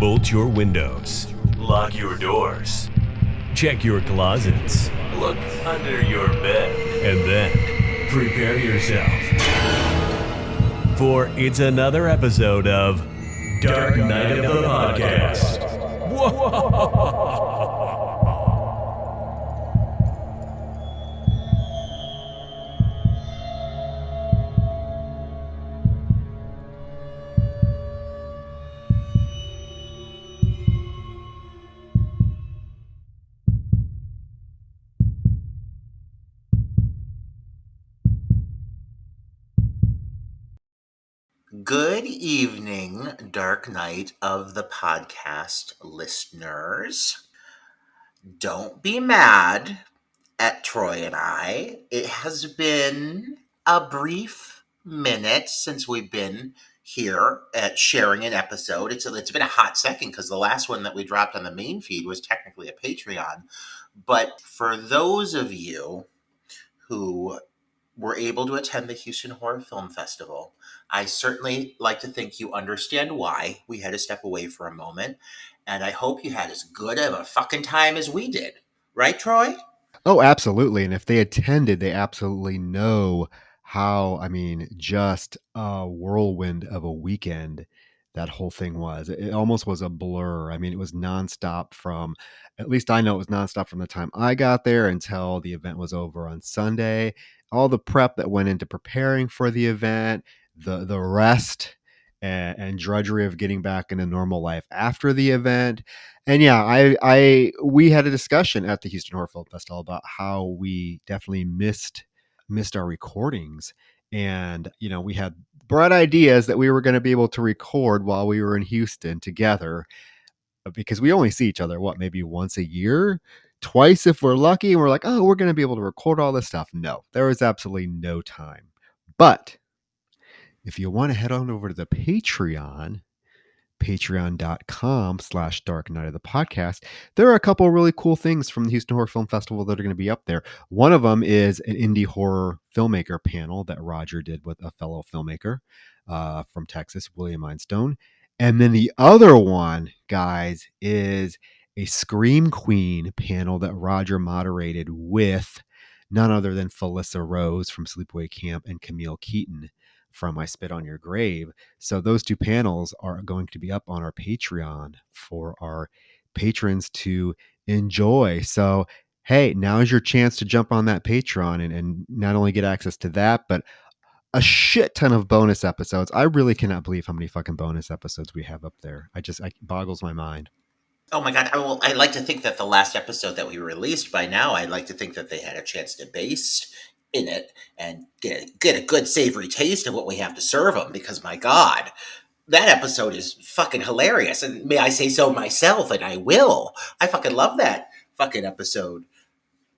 Bolt your windows. Lock your doors. Check your closets. Look under your bed. And then prepare yourself. For it's another episode of Dark Night of the Podcast. Good evening, Dark Night of the Podcast listeners. Don't be mad at Troy and I. It has been a brief minute since we've been here at sharing an episode. It's been a hot second because the last one that we dropped on the main feed was technically a Patreon. But for those of you who were able to attend the Houston Horror Film Festival, I certainly like to think you understand why we had to step away for a moment. And I hope you had as good of a fucking time as we did. Right, Troy? Oh, absolutely. And if they attended, they absolutely know how, just a whirlwind of a weekend that whole thing was. It almost was a blur. It was nonstop from, at least I know it was nonstop from the time I got there until the event was over on Sunday. All the prep that went into preparing for the event, the rest and drudgery of getting back into normal life after the event. And yeah, we had a discussion at the Houston Horror Film Festival about how we definitely missed our recordings. And, we had bright ideas that we were going to be able to record while we were in Houston together, because we only see each other, maybe once a year, twice if we're lucky. And we're like, oh, we're going to be able to record all this stuff. No, there was absolutely no time. But if you want to head on over to the patreon.com/Dark Night of the Podcast, there are a couple of really cool things from the Houston Horror Film Festival that are going to be up there. One of them is an indie horror filmmaker panel that Roger did with a fellow filmmaker from Texas, William Einstone. And then the other one, guys, is a Scream Queen panel that Roger moderated with none other than Felissa Rose from Sleepaway Camp and Camille Keaton from I Spit on Your Grave. So those two panels are going to be up on our Patreon for our patrons to enjoy. So, hey, now is your chance to jump on that Patreon and not only get access to that, but a shit ton of bonus episodes. I really cannot believe how many fucking bonus episodes we have up there. It boggles my mind. Oh my God. I'd like to think that the last episode that we released by now, I'd like to think that they had a chance to baste in it and get a good savory taste of what we have to serve them, because my God, that episode is fucking hilarious. And may I say so myself, and I will. I fucking love that fucking episode.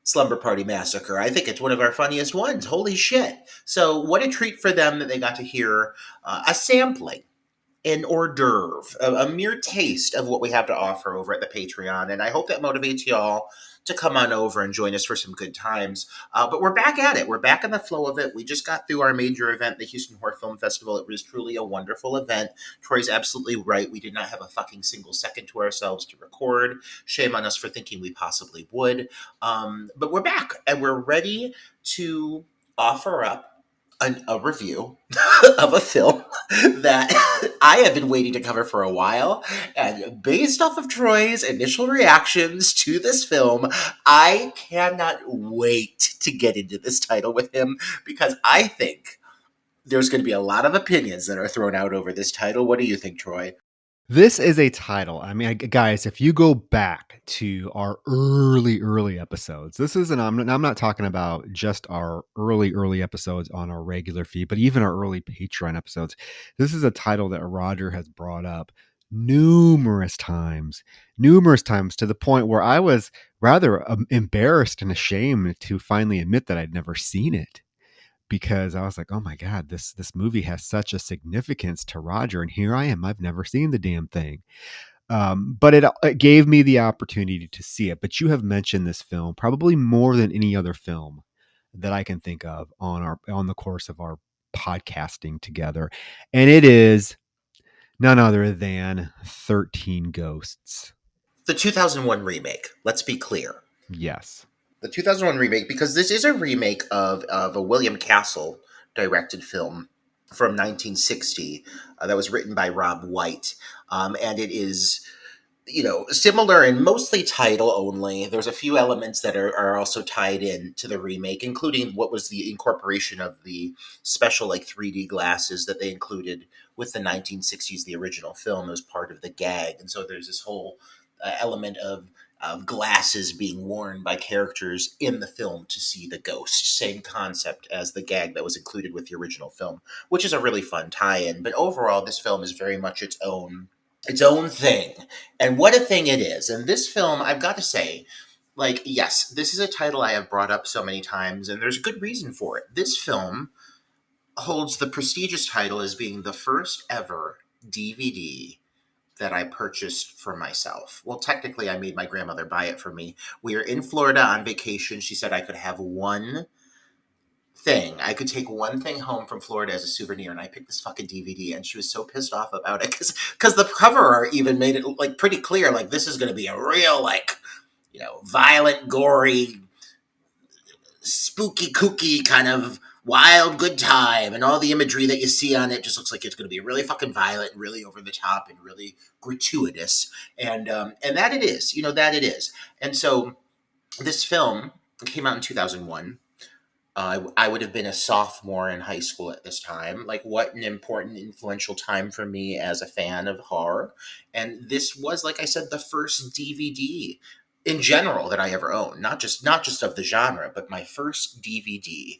Slumber Party Massacre. I think it's one of our funniest ones. Holy shit. So what a treat for them that they got to hear a sampling, an hors d'oeuvre, a mere taste of what we have to offer over at the Patreon. And I hope that motivates y'all to come on over and join us for some good times. But we're back at it. We're back in the flow of it. We just got through our major event, the Houston Horror Film Festival. It was truly a wonderful event. Troy's absolutely right. We did not have a fucking single second to ourselves to record. Shame on us for thinking we possibly would. But we're back, and we're ready to offer up a review of a film that I have been waiting to cover for a while. And based off of Troy's initial reactions to this film, I cannot wait to get into this title with him, because I think there's going to be a lot of opinions that are thrown out over this title. What do you think, Troy? This is a title. Guys, if you go back to our early episodes, I'm not talking about just our early episodes on our regular feed, but even our early Patreon episodes. This is a title that Roger has brought up numerous times to the point where I was rather embarrassed and ashamed to finally admit that I'd never seen it, because I was like, oh my God, this movie has such a significance to Roger. And here I am. I've never seen the damn thing. But it gave me the opportunity to see it. But you have mentioned this film probably more than any other film that I can think of on the course of our podcasting together. And it is None other than 13 Ghosts. The 2001 remake, let's be clear. Yes. The 2001 remake, because this is a remake of a William Castle directed film from 1960 that was written by Rob White. And it is, similar and mostly title only. There's a few elements that are also tied in to the remake, including what was the incorporation of the special like 3D glasses that they included with the 1960s, the original film, as part of the gag. And so there's this whole element of glasses being worn by characters in the film to see the ghost. Same concept as the gag that was included with the original film, which is a really fun tie-in. But overall, this film is very much its own thing. And what a thing it is. And this film, I've got to say, like, yes, this is a title I have brought up so many times, and there's a good reason for it. This film holds the prestigious title as being the first ever DVD that I purchased for myself. Well, technically, I made my grandmother buy it for me. We were in Florida on vacation. She said I could have one thing. I could take one thing home from Florida as a souvenir, and I picked this fucking DVD, and she was so pissed off about it because the cover art even made it like pretty clear, like this is going to be a real like violent, gory, spooky, kooky kind of wild good time, and all the imagery that you see on it just looks like it's going to be really fucking violent and really over the top and really gratuitous, and that it is, that it is. And so this film came out in 2001. I would have been a sophomore in high school at this time. Like, what an important, influential time for me as a fan of horror. And this was, like I said, the first DVD in general that I ever owned. Not just of the genre, but my first DVD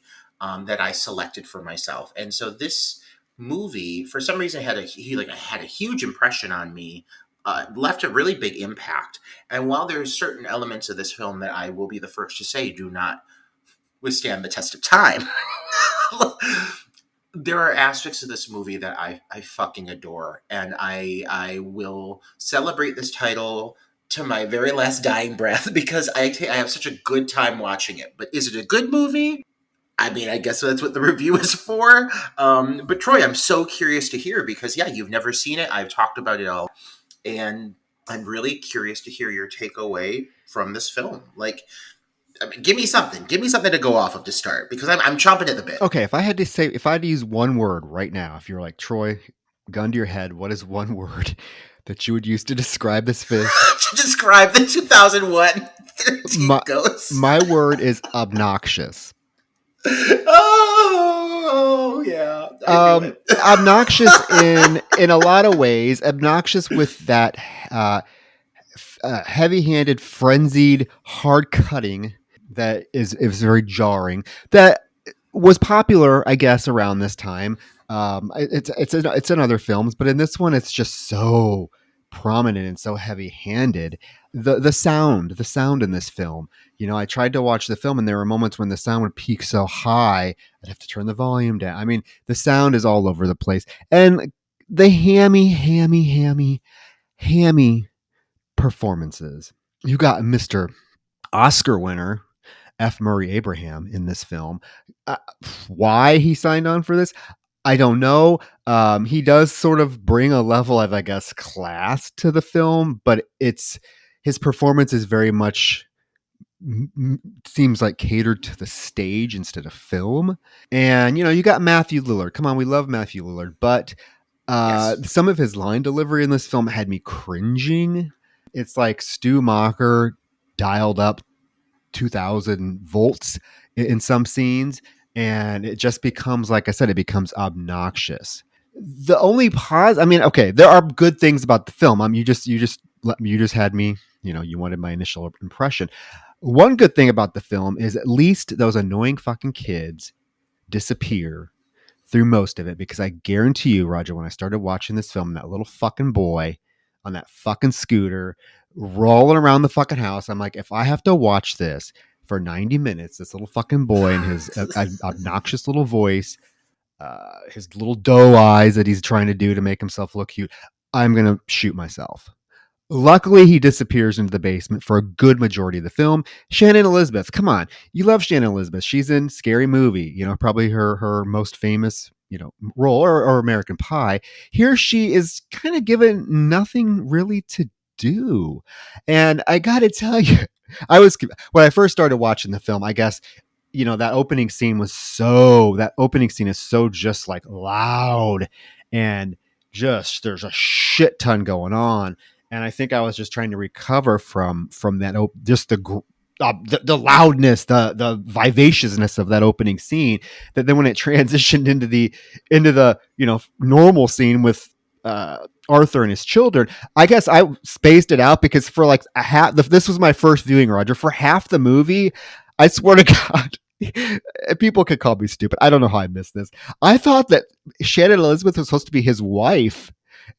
that I selected for myself. And so this movie, for some reason, had a huge impression on me. Left a really big impact. And while there's certain elements of this film that I will be the first to say do not withstand the test of time, there are aspects of this movie that I fucking adore, and I will celebrate this title to my very last dying breath because I have such a good time watching it. But is it a good movie? I mean, I guess that's what the review is for. But Troy, I'm so curious to hear because, yeah, you've never seen it. I've talked about it all, and I'm really curious to hear your takeaway from this film. Like, I mean, give me something. Give me something to go off of to start because I'm chomping at the bit. Okay, if I had to use one word right now, if you're like, Troy, gun to your head, what is one word that you would use to describe this film? To describe the 2001 13 Ghosts. My word is obnoxious. Oh, yeah. I knew it. Obnoxious in a lot of ways. Obnoxious with that heavy-handed, frenzied, hard cutting that is very jarring. That was popular, I guess, around this time. It's in other films, but in this one, it's just so prominent and so heavy-handed. The sound in this film. I tried to watch the film, and there were moments when the sound would peak so high, I'd have to turn the volume down. I mean, the sound is all over the place, and the hammy performances. You got Mr. Oscar winner F. Murray Abraham in this film. Why he signed on for this, I don't know. He does sort of bring a level of, I guess, class to the film, but his performance is very much seems like catered to the stage instead of film. And you got Matthew Lillard. Come on, we love Matthew Lillard, but Yes. some of his line delivery in this film had me cringing. It's like Stu Macher dialed up 2000 volts in some scenes, and it just becomes, like I said, it becomes obnoxious. The only pause, I mean, okay, there are good things about the film. You just had me, you wanted my initial impression. One good thing about the film is at least those annoying fucking kids disappear through most of it, because I guarantee you, Roger, when I started watching this film, that little fucking boy on that fucking scooter rolling around the fucking house, I'm like, if I have to watch this for 90 minutes, this little fucking boy and his obnoxious little voice, his little doe eyes that he's trying to do to make himself look cute, I'm going to shoot myself. Luckily, he disappears into the basement for a good majority of the film. Shannon Elizabeth, come on. You love Shannon Elizabeth. She's in Scary Movie, probably her most famous role, or American Pie. Here she is kind of given nothing really to do. And I got to tell you, when I first started watching the film, I guess, that opening scene is so just like loud, and just there's a shit ton going on. And I think I was just trying to recover from that, just the loudness, the vivaciousness of that opening scene. That then when it transitioned into the normal scene with Arthur and his children, I guess I spaced it out, because for like this was my first viewing, Roger. For half the movie, I swear to God, people could call me stupid. I don't know how I missed this. I thought that Shannon Elizabeth was supposed to be his wife.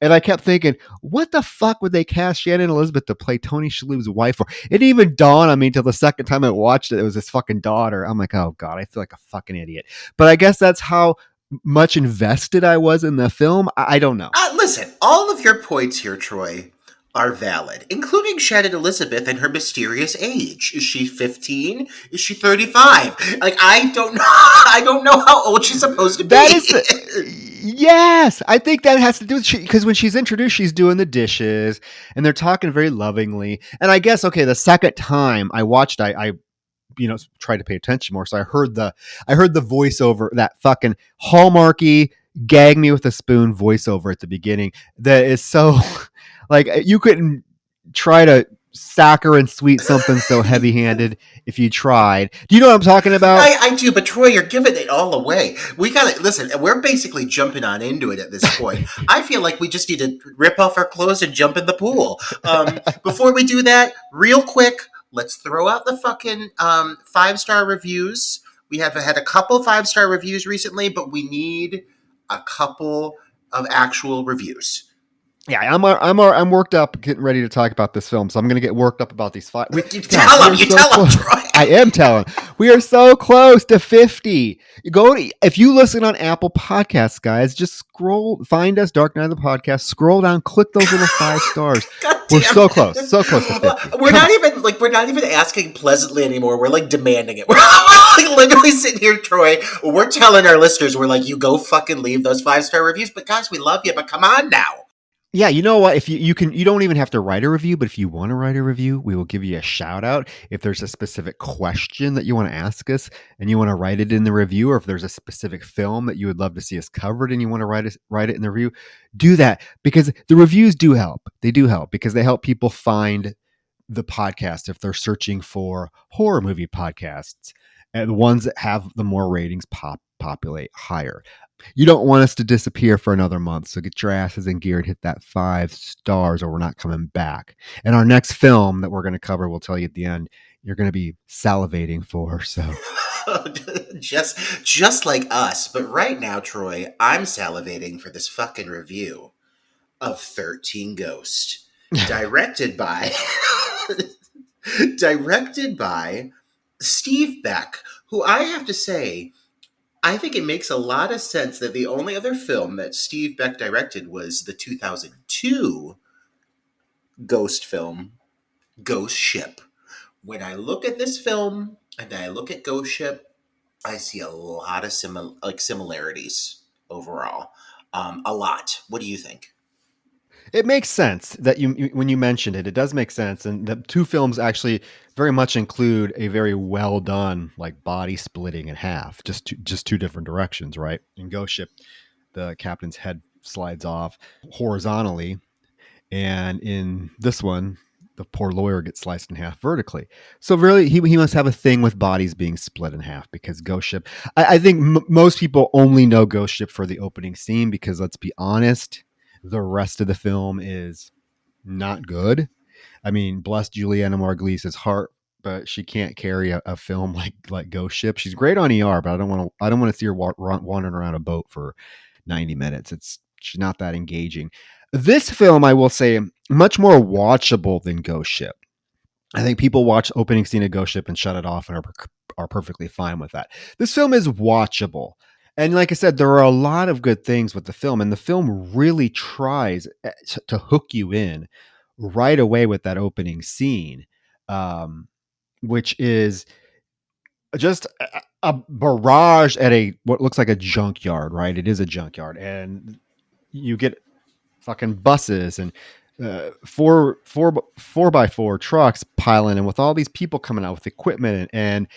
And I kept thinking, what the fuck would they cast Shannon Elizabeth to play Tony Shalhoub's wife for? It didn't even dawned on me until the second time I watched it. It was his fucking daughter. I'm like, oh God, I feel like a fucking idiot. But I guess that's how much invested I was in the film. I don't know. Listen, all of your points here, Troy, are valid, including Shannon Elizabeth and her mysterious age. Is she 15? Is she 35? Like, I don't know. I don't know how old she's supposed to be. That is yes, I think that has to do with, because when she's introduced, she's doing the dishes and they're talking very lovingly. And I guess, okay, the second time I watched, I tried to pay attention more. So I heard the voiceover, that fucking hallmarky gag me with a spoon voiceover at the beginning. That is so like, you couldn't try to saccharine and sweet something so heavy handed if you tried. Do you know what I'm talking about? I do, but Troy, you're giving it all away. We gotta listen. We're basically jumping on into it at this point. I feel like we just need to rip off our clothes and jump in the pool. Before we do that, real quick, let's throw out the fucking 5-star reviews. We have had a couple 5-star reviews recently, but we need a couple of actual reviews. Yeah, I'm worked up, getting ready to talk about this film, so I'm going to get worked up about these 5. You tell him, Troy. I am telling. We are so close to 50. If you listen on Apple Podcasts, guys, just find us, Dark Night of the Podcast, scroll down, click those little 5 stars. We're so close to 50. We're not even asking pleasantly anymore. We're like demanding it. We're like literally sitting here, Troy. We're telling our listeners, we're like, you go fucking leave those 5-star reviews. But guys, we love you. But come on now. Yeah, you know what? If you don't even have to write a review, but if you want to write a review, we will give you a shout out. If there's a specific question that you want to ask us and you want to write it in the review, or if there's a specific film that you would love to see us covered and you want to write it in the review, do that, because the reviews do help. They do help because they help people find the podcast if they're searching for horror movie podcasts, and the ones that have the more ratings populate higher. You don't want us to disappear for another month, so get your asses in gear and hit that 5 stars, or we're not coming back. And our next film that we're going to cover, we'll tell you at the end, you're going to be salivating for. So just like us. But right now, Troy, I'm salivating for this fucking review of 13 Ghosts, directed by Steve Beck, who I have to say, I think it makes a lot of sense that the only other film that Steve Beck directed was the 2002 ghost film, Ghost Ship. When I look at this film and I look at Ghost Ship, I see a lot of similarities overall. A lot. What do you think? it makes sense that when you mentioned it, it does make sense. And the two films actually very much include a very well done, like, body splitting in half, just two different directions, right? In Ghost Ship, the captain's head slides off horizontally, and in this one, the poor lawyer gets sliced in half vertically. So really, he must have a thing with bodies being split in half, because Ghost Ship, I think most people only know Ghost Ship for the opening scene, because let's be honest, the rest of the film is not good. I mean, bless Juliana Margulies' heart, but she can't carry a film like Ghost Ship. She's great on ER, but I don't want to see her wandering around a boat for 90 minutes. She's not that engaging. This film, I will say, much more watchable than Ghost Ship. I think people watch opening scene of Ghost Ship and shut it off and are perfectly fine with that. This film is watchable. And like I said, there are a lot of good things with the film, and the film really tries to hook you in right away with that opening scene, which is just a barrage at a what looks like a junkyard, right? It is a junkyard, and you get fucking buses and four by four trucks piling in with all these people coming out with equipment, and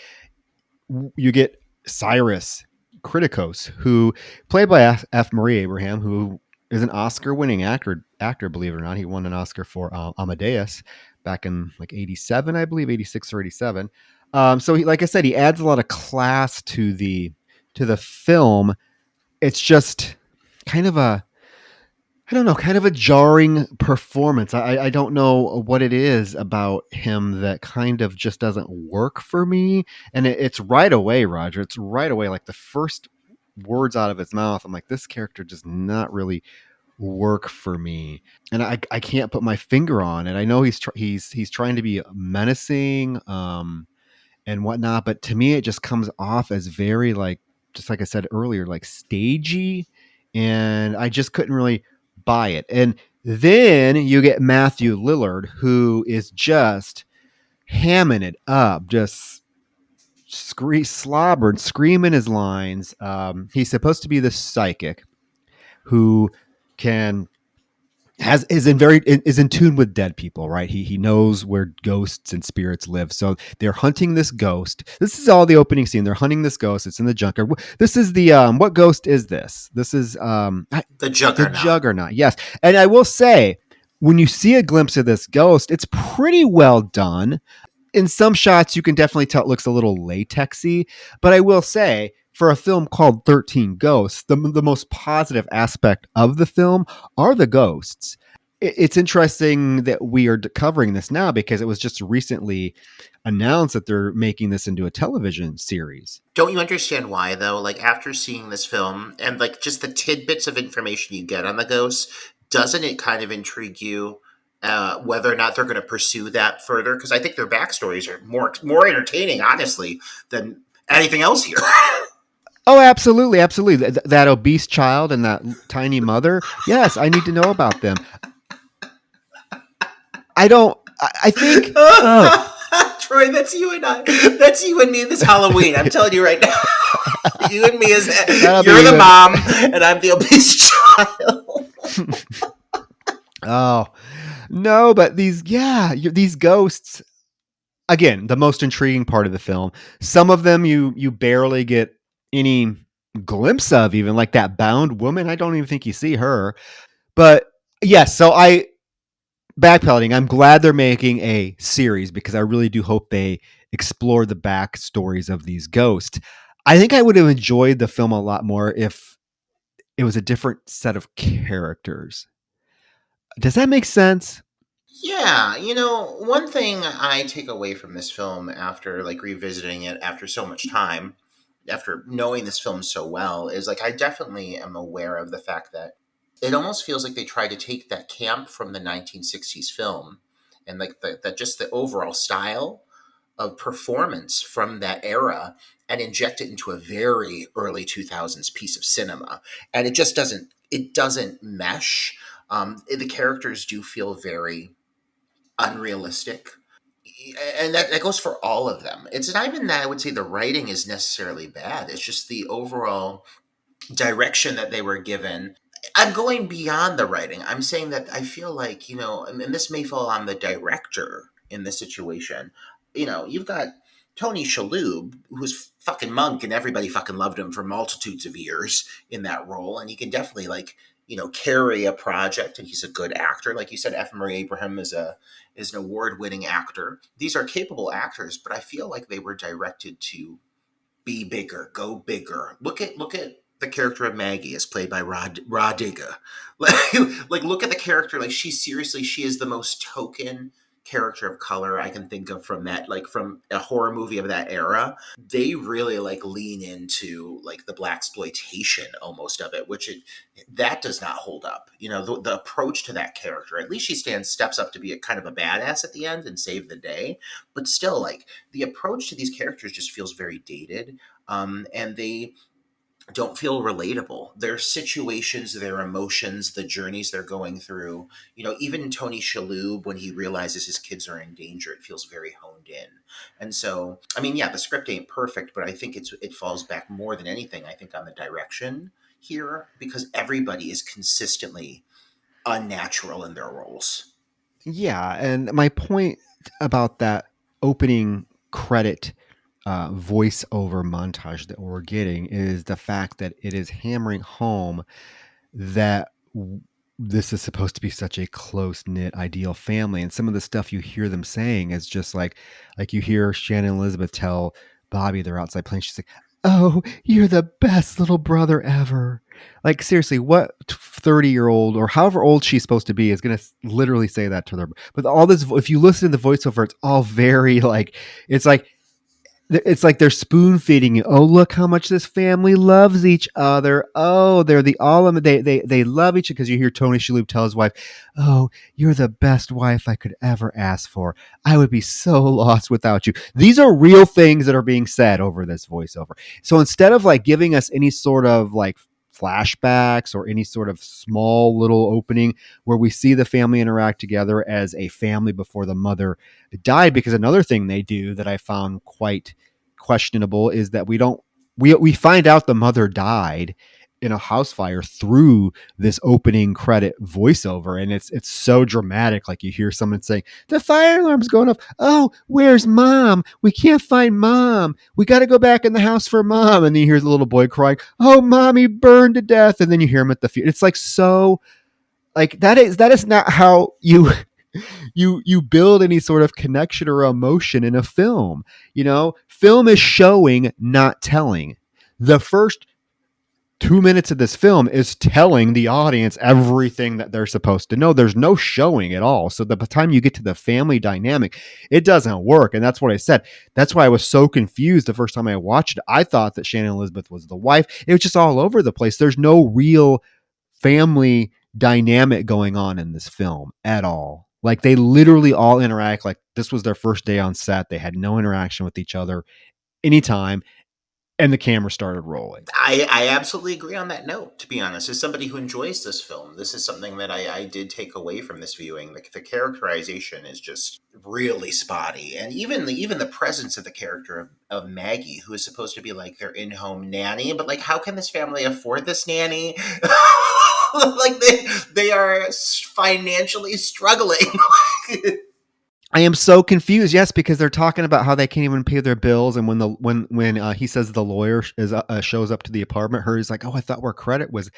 you get Cyrus Kriticos, who played by F. Murray Abraham, who is an Oscar-winning actor. Believe it or not, he won an Oscar for Amadeus back in like '87, I believe, '86 or '87. So, like I said, he adds a lot of class to the film. It's just kind of a I don't know, kind of a jarring performance. I don't know what it is about him that kind of just doesn't work for me. And it's right away, Roger. It's right away. Like the first words out of his mouth, I'm like, this character does not really work for me. And I can't put my finger on it. I know he's trying to be menacing, and whatnot, but to me, it just comes off as very like, just like I said earlier, like stagey, and I just couldn't really buy it. And then you get Matthew Lillard, who is just hamming it up, just slobbered, screaming his lines. He's supposed to be the psychic who can is in tune with dead people, right? He knows where ghosts and spirits live. So they're hunting this ghost. This is all the opening scene. They're hunting this ghost. It's in the junkyard. This is the what ghost is this? This is The the Juggernaut. Juggernaut. Yes. And I will say, when you see a glimpse of this ghost, it's pretty well done. In some shots, you can definitely tell it looks a little latexy, but I will say, for a film called 13 Ghosts, the most positive aspect of the film are the ghosts. It's interesting that we are covering this now because it was just recently announced that they're making this into a television series. Don't you understand why, though? Like, after seeing this film and, like, just the tidbits of information you get on the ghosts, doesn't it kind of intrigue you whether or not they're going to pursue that further? Because I think their backstories are more entertaining, honestly, than anything else here. Oh, absolutely, absolutely. That obese child and that tiny mother. Yes, I need to know about them. I don't. I think. Oh, Troy, that's you and I. That's you and me this Halloween. I'm telling you right now. You and me you're the mom, and I'm the obese child. Oh no, but these ghosts. Again, the most intriguing part of the film. Some of them you barely get any glimpse of, even like that bound woman. I don't even think you see her. But yes, so I backpedaling. I'm glad they're making a series because I really do hope they explore the backstories of these ghosts. I think I would have enjoyed the film a lot more if it was a different set of characters. Does that make sense? Yeah, one thing I take away from this film after like revisiting it after so much time, after knowing this film so well, is like I definitely am aware of the fact that it almost feels like they tried to take that camp from the 1960s film and like that just the overall style of performance from that era and inject it into a very early 2000s piece of cinema, and it doesn't mesh. The characters do feel very unrealistic, and that goes for all of them. It's not even that I would say the writing is necessarily bad, it's just the overall direction that they were given. I'm going beyond the writing. I'm saying that I feel like, and this may fall on the director in this situation. You've got Tony Shalhoub, who's fucking Monk, and everybody fucking loved him for multitudes of years in that role, and he can definitely like carry a project, and he's a good actor. Like you said, F. Murray Abraham is an award winning actor. These are capable actors, but I feel like they were directed to be bigger, go bigger. Look at the character of Maggie, as played by Rah Digga. Like look at the character. Like she is the most token character of color I can think of from that, like from a horror movie of that era. They really like lean into like the black exploitation almost of it, that does not hold up. The approach to that character. At least she steps up to be a kind of a badass at the end and save the day, but still like the approach to these characters just feels very dated, and don't feel relatable. Their situations, their emotions, the journeys they're going through. Even Tony Shalhoub, when he realizes his kids are in danger, it feels very honed in. And so, I mean, yeah, the script ain't perfect, but I think it falls back more than anything, I think, on the direction here, because everybody is consistently unnatural in their roles. Yeah, and my point about that opening credit voiceover montage that we're getting is the fact that it is hammering home that this is supposed to be such a close knit ideal family, and some of the stuff you hear them saying is just like you hear Shannon Elizabeth tell Bobby they're outside playing. She's like, "Oh, you're the best little brother ever." Like seriously, what 30-year-old or however old she's supposed to be is going to literally say that to their? But all this, if you listen to the voiceover, it's all very like it's like they're spoon feeding you. Oh, look how much this family loves each other. Oh, they're the all they love each other, because you hear Tony Shalhoub tell his wife, "Oh, you're the best wife I could ever ask for. I would be so lost without you." These are real things that are being said over this voiceover. So instead of like giving us any sort of like flashbacks or any sort of small little opening where we see the family interact together as a family before the mother died, because another thing they do that I found quite questionable is that we find out the mother died in a house fire through this opening credit voiceover, and it's so dramatic. Like you hear someone saying, "The fire alarm's going off. Oh, where's mom? We can't find mom. We got to go back in the house for mom." And then you hear the little boy crying, "Oh, mommy burned to death." And then you hear him at the funeral. It's like so like that is not how you build any sort of connection or emotion in a film. Film is showing, not telling. The first 2 minutes of this film is telling the audience everything that they're supposed to know. There's no showing at all. So by the time you get to the family dynamic, it doesn't work. And that's what I said. That's why I was so confused the first time I watched it. I thought that Shannon Elizabeth was the wife. It was just all over the place. There's no real family dynamic going on in this film at all. Like they literally all interact like this was their first day on set. They had no interaction with each other anytime, and the camera started rolling. I absolutely agree on that note, to be honest. As somebody who enjoys this film, this is something that I did take away from this viewing. The characterization is just really spotty. And even the presence of the character of Maggie, who is supposed to be like their in-home nanny, but like how can this family afford this nanny? Like they are financially struggling. I am so confused. Yes, because they're talking about how they can't even pay their bills, and when he says the lawyer shows up to the apartment, Hurry's like, "Oh, I thought our credit was,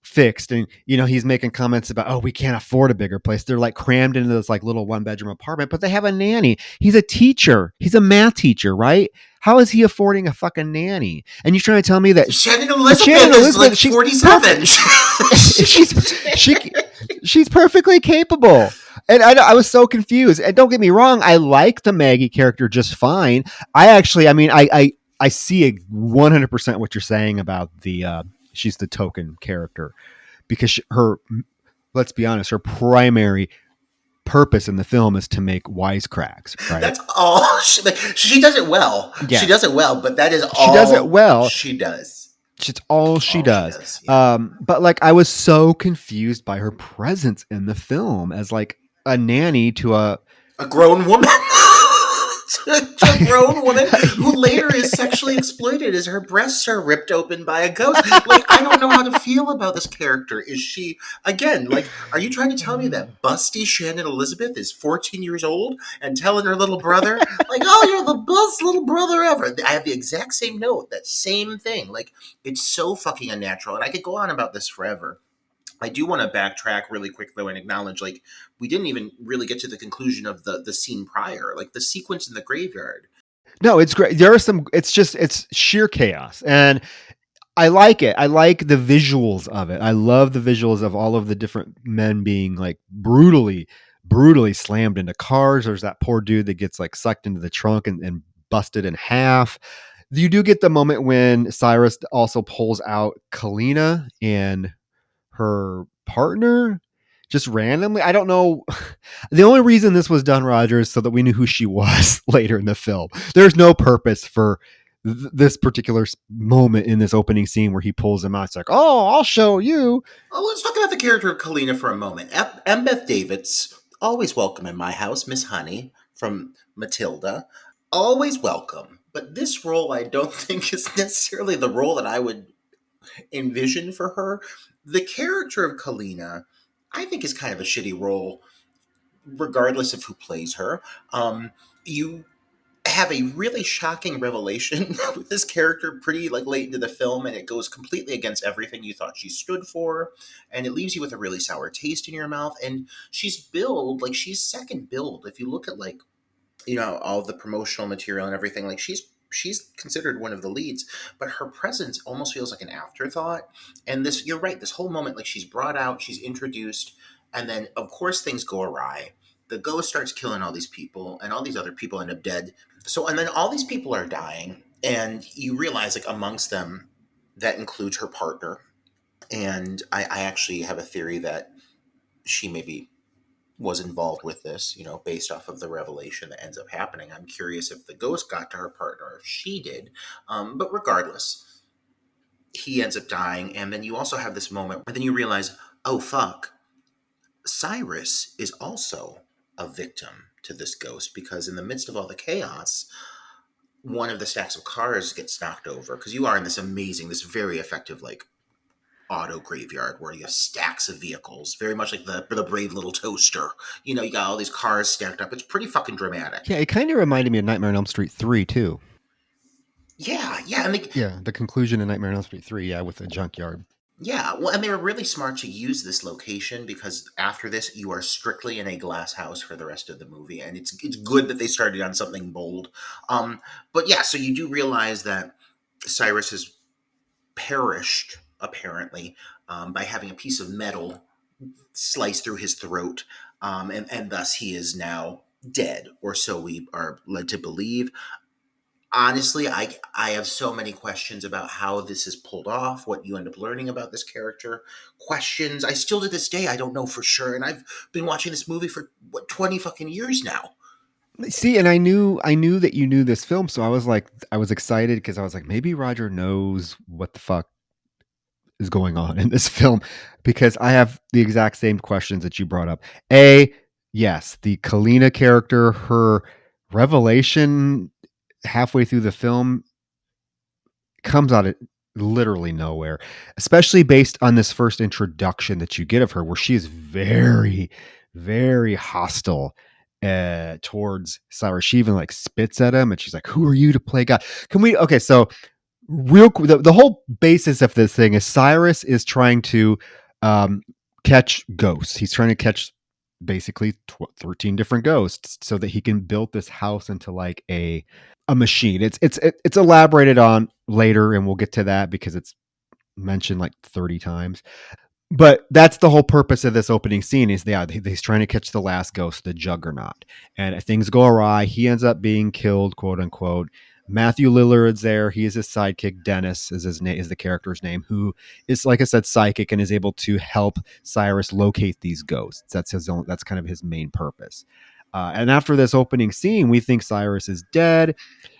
fixed," and he's making comments about, "Oh, we can't afford a bigger place." They're like crammed into this like little 1-bedroom apartment, but they have a nanny. He's a teacher. He's a math teacher, right? How is he affording a fucking nanny? And you're trying to tell me that Shannon Elizabeth is like 47. She's perfectly capable. And I was so confused. And don't get me wrong, I like the Maggie character just fine. I see 100% what you're saying about she's the token character, because let's be honest, her primary purpose in the film is to make wisecracks, right? That's all. She does it well. Yeah. She does it well, but that is all she does it well. She does. It's all she does. Yeah. But like I was so confused by her presence in the film as like a nanny to a grown woman. A grown woman who later is sexually exploited as her breasts are ripped open by a ghost. Like, I don't know how to feel about this character. Is she, again, like, are you trying to tell me that busty Shannon Elizabeth is 14 years old and telling her little brother, like, "Oh, you're the best little brother ever"? I have the exact same note, that same thing. Like, it's so fucking unnatural. And I could go on about this forever. I do want to backtrack really quick, though, and acknowledge, like, we didn't even really get to the conclusion of the scene prior, like the sequence in the graveyard. No, it's great. There are some, it's sheer chaos. And I like it. I like the visuals of it. I love the visuals of all of the different men being like brutally slammed into cars. There's that poor dude that gets like sucked into the trunk and busted in half. You do get the moment when Cyrus also pulls out Kalina and her partner just randomly. I don't know. The only reason this was done, Roger, is so that we knew who she was later in the film. There's no purpose for this particular moment in this opening scene where he pulls him out. It's like, oh, I'll show you. Oh, let's talk about the character of Kalina for a moment. Beth Davids, always welcome in my house. Miss Honey from Matilda, always welcome. But this role, I don't think is necessarily the role that I would envision for her. The character of Kalina, I think, is kind of a shitty role, regardless of who plays her. You have a really shocking revelation with this character pretty like late into the film, and it goes completely against everything you thought she stood for, and it leaves you with a really sour taste in your mouth. And she's billed like she's second billed. If you look at like, you know, all the promotional material and everything, like she's considered one of the leads, but her presence almost feels like an afterthought. And this, you're right, this whole moment, like she's brought out, she's introduced, and then of course things go awry. The ghost starts killing all these people, and all these other people end up dead. So, and then all these people are dying, and you realize, like, amongst them, that includes her partner. And I actually have a theory that she maybe was involved with this, you know, based off of the revelation that ends up happening. I'm curious if the ghost got to her partner or if she did. But regardless, he ends up dying. And then you also have this moment, and then you realize, oh, fuck, Cyrus is also a victim to this ghost, because in the midst of all the chaos, one of the stacks of cars gets knocked over, because you are in this amazing, this very effective, like, auto graveyard where you have stacks of vehicles, very much like the brave little toaster. You know, you got all these cars stacked up. It's pretty fucking dramatic. Yeah, it kind of reminded me of Nightmare on Elm Street 3 too. Yeah, and they, Yeah, the conclusion of Nightmare on Elm Street 3, yeah, with the junkyard. yeah, well, and they were really smart to use this location, because after this, you are strictly in a glass house for the rest of the movie, and it's good that they started on something bold. But yeah, so you do realize that Cyrus has perished apparently, by having a piece of metal sliced through his throat, and thus he is now dead, or so we are led to believe. Honestly, I have so many questions about how this is pulled off, what you end up learning about this character. Questions I still to this day I don't know for sure, and I've been watching this movie for what, 20 fucking years now. See, and I knew that you knew this film, so I was like, I was excited because I was like, maybe Roger knows what the fuck is going on in this film, because I have the exact same questions that you brought up. Yes, the Kalina character, her revelation halfway through the film comes out of literally nowhere, especially based on this first introduction that you get of her, where she is very, very hostile towards Cyrus. She even like spits at him, and she's like, "Who are you to play God?" Can we? Okay, so the whole basis of this thing is Cyrus is trying to catch ghosts. He's trying to catch basically 13 different ghosts so that he can build this house into like a machine. It's elaborated on later, and we'll get to that because it's mentioned like 30 times. But that's the whole purpose of this opening scene is he's trying to catch the last ghost, the Juggernaut. And things go awry. He ends up being killed, quote unquote. Matthew Lillard's there. He is his sidekick. Dennis is his name, is the character's name, who is, like I said, psychic and is able to help Cyrus locate these ghosts. That's kind of his main purpose. And after this opening scene, we think Cyrus is dead.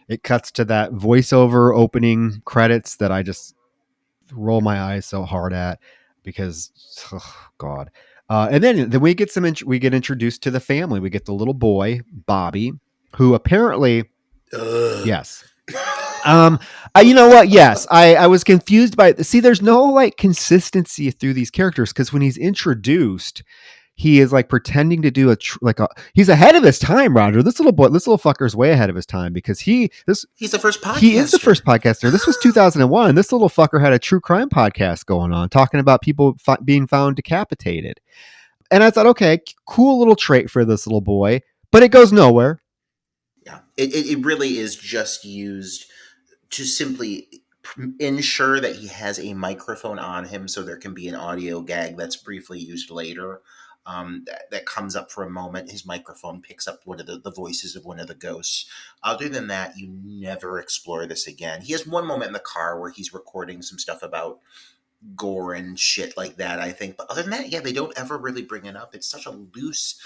It cuts to that voiceover opening credits that I just roll my eyes so hard at, because God. And then we get we get introduced to the family. We get the little boy Bobby, who apparently, Ugh. yes. You know what? Yes, I was confused by it. See, there's no like consistency through these characters, because when he's introduced, he is like pretending to do he's ahead of his time, Roger. This little fucker's way ahead of his time, because he's the first podcaster. He is the first podcaster. This was 2001. This little fucker had a true crime podcast going on, talking about people being found decapitated. And I thought, okay, cool little trait for this little boy, but it goes nowhere. Yeah, it really is just used to simply ensure that he has a microphone on him, so there can be an audio gag that's briefly used later. That comes up for a moment. His microphone picks up one of the voices of one of the ghosts. Other than that, you never explore this again. He has one moment in the car where he's recording some stuff about gore and shit like that, I think. But other than that, yeah, they don't ever really bring it up. It's such a loose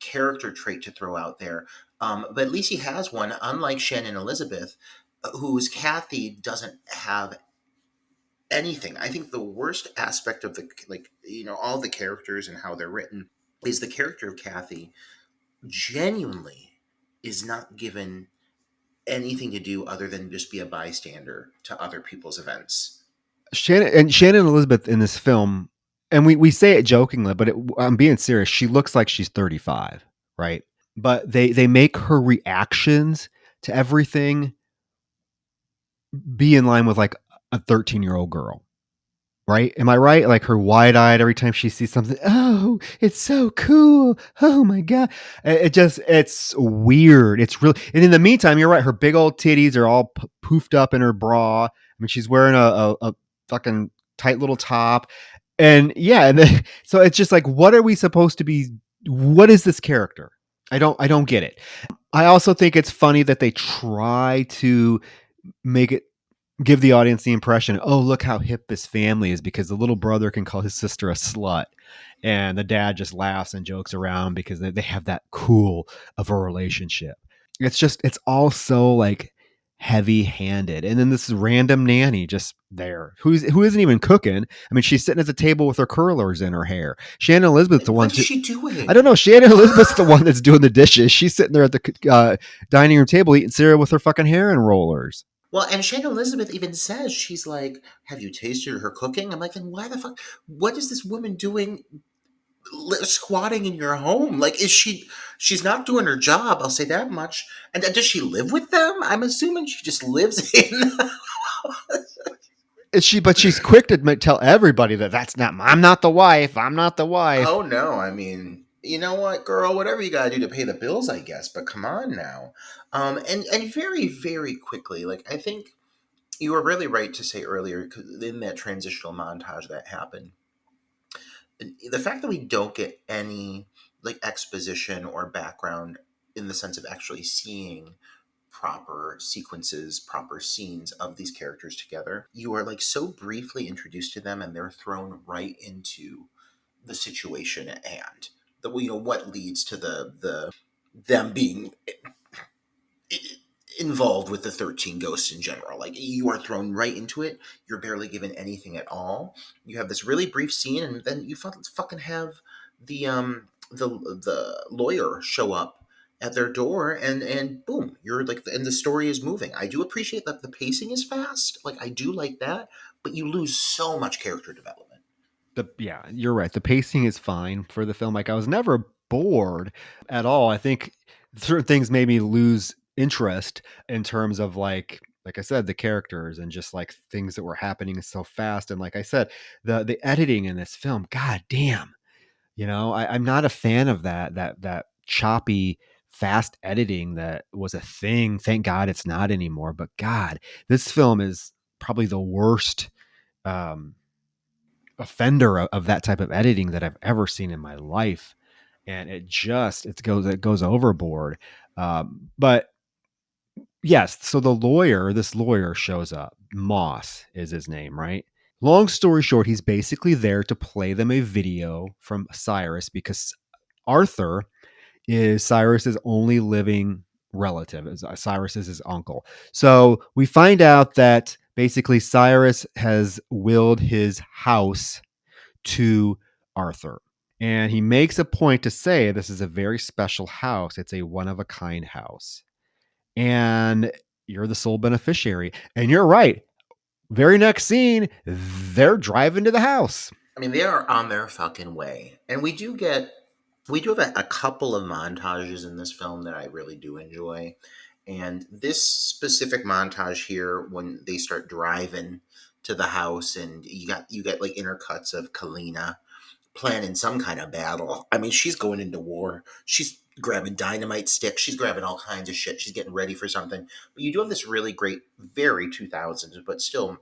character trait to throw out there. But at least he has one. Unlike Shannon Elizabeth, whose Kathy doesn't have anything. I think the worst aspect of the, like, all the characters and how they're written is the character of Kathy genuinely is not given anything to do other than just be a bystander to other people's events. Shannon Elizabeth in this film, and we say it jokingly, but I'm being serious. She looks like she's 35, right? But they make her reactions to everything be in line with like a 13-year-old girl. Right? Am I right? Like her wide eyed every time she sees something. Oh, it's so cool. Oh my God. It's weird. It's really, and in the meantime, you're right. Her big old titties are all poofed up in her bra. I mean, she's wearing a fucking tight little top. And yeah. And then, so it's just like, what are we supposed to be? What is this character? I don't get it. I also think it's funny that they try to make it give the audience the impression, oh, look how hip this family is because the little brother can call his sister a slut. And the dad just laughs and jokes around because they have that cool of a relationship. It's all so like heavy handed. And then this random nanny just there who isn't even cooking. I mean, she's sitting at the table with her curlers in her hair. Shannon Elizabeth's the one What is to, she I don't doing? know. Shannon Elizabeth's the one that's doing the dishes. She's sitting there at the dining room table eating cereal with her fucking hair in rollers. Well, and Shannon Elizabeth even says, she's like, "Have you tasted her cooking?" I'm like, then why the fuck? What is this woman doing, squatting in your home? Like, is she? She's not doing her job. I'll say that much. And then does she live with them? I'm assuming she just lives in. But she's quick to tell everybody that that's not. I'm not the wife. I'm not the wife. Oh no, I mean, you know what, girl? Whatever you gotta do to pay the bills, I guess. But come on now. And very very quickly, like I think you were really right to say earlier, 'cause in that transitional montage that happened, the fact that we don't get any like exposition or background in the sense of actually seeing proper sequences, proper scenes of these characters together, you are like so briefly introduced to them and they're thrown right into the situation at hand. The, what leads to the them being involved with the 13 ghosts in general. Like, you are thrown right into it. You're barely given anything at all. You have this really brief scene, and then you fucking have the lawyer show up at their door, and boom, you're like, and the story is moving. I do appreciate that the pacing is fast. Like, I do like that, but you lose so much character development. Yeah, you're right. The pacing is fine for the film. Like I was never bored at all. I think certain things made me lose interest in terms of like I said, the characters and just like things that were happening so fast. And like I said, the editing in this film, god damn. I'm not a fan of that choppy, fast editing that was a thing. Thank God it's not anymore. But God, this film is probably the worst um, offender of that type of editing that I've ever seen in my life. And it goes overboard. But yes, so this lawyer shows up. Moss is his name, right? Long story short, he's basically there to play them a video from Cyrus because Arthur is Cyrus's only living relative. Cyrus is his uncle. So we find out that basically Cyrus has willed his house to Arthur. And he makes a point to say this is a very special house. It's a one of a kind house. And you're the sole beneficiary. And you're right. Very next scene, they're driving to the house. I mean, they are on their fucking way, and we do have a couple of montages in this film that I really do enjoy. And this specific montage here, when they start driving to the house, and you get like intercuts of Kalina planning some kind of battle. I mean, she's going into war. She's grabbing dynamite sticks. She's grabbing all kinds of shit. She's getting ready for something. But you do have this really great, very 2000s, but still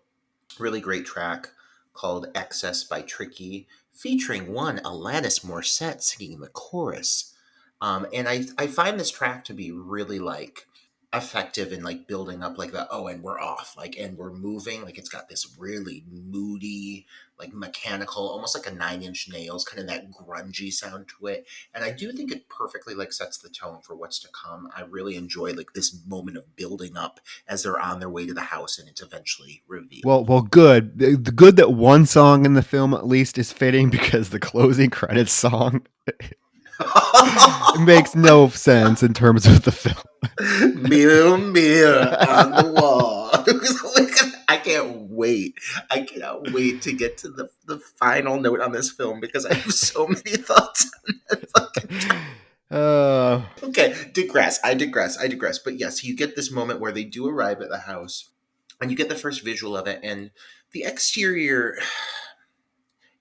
really great track called Excess by Tricky, featuring one Alanis Morissette singing the chorus. And I find this track to be really like effective in like building up like the and we're off, like, and we're moving, like it's got this really moody, like mechanical, almost like a Nine Inch Nails, kind of that grungy sound to it. And I do think it perfectly like sets the tone for what's to come. I really enjoy like this moment of building up as they're on their way to the house and it's eventually revealed. Well, good. Good that one song in the film at least is fitting, because the closing credits song it makes no sense in terms of the film. Mirror, mirror on the wall. I can't wait. I cannot wait to get to the final note on this film because I have so many thoughts on that fucking track. Uh, Okay, I digress. But yes, you get this moment where they do arrive at the house and you get the first visual of it, and the exterior,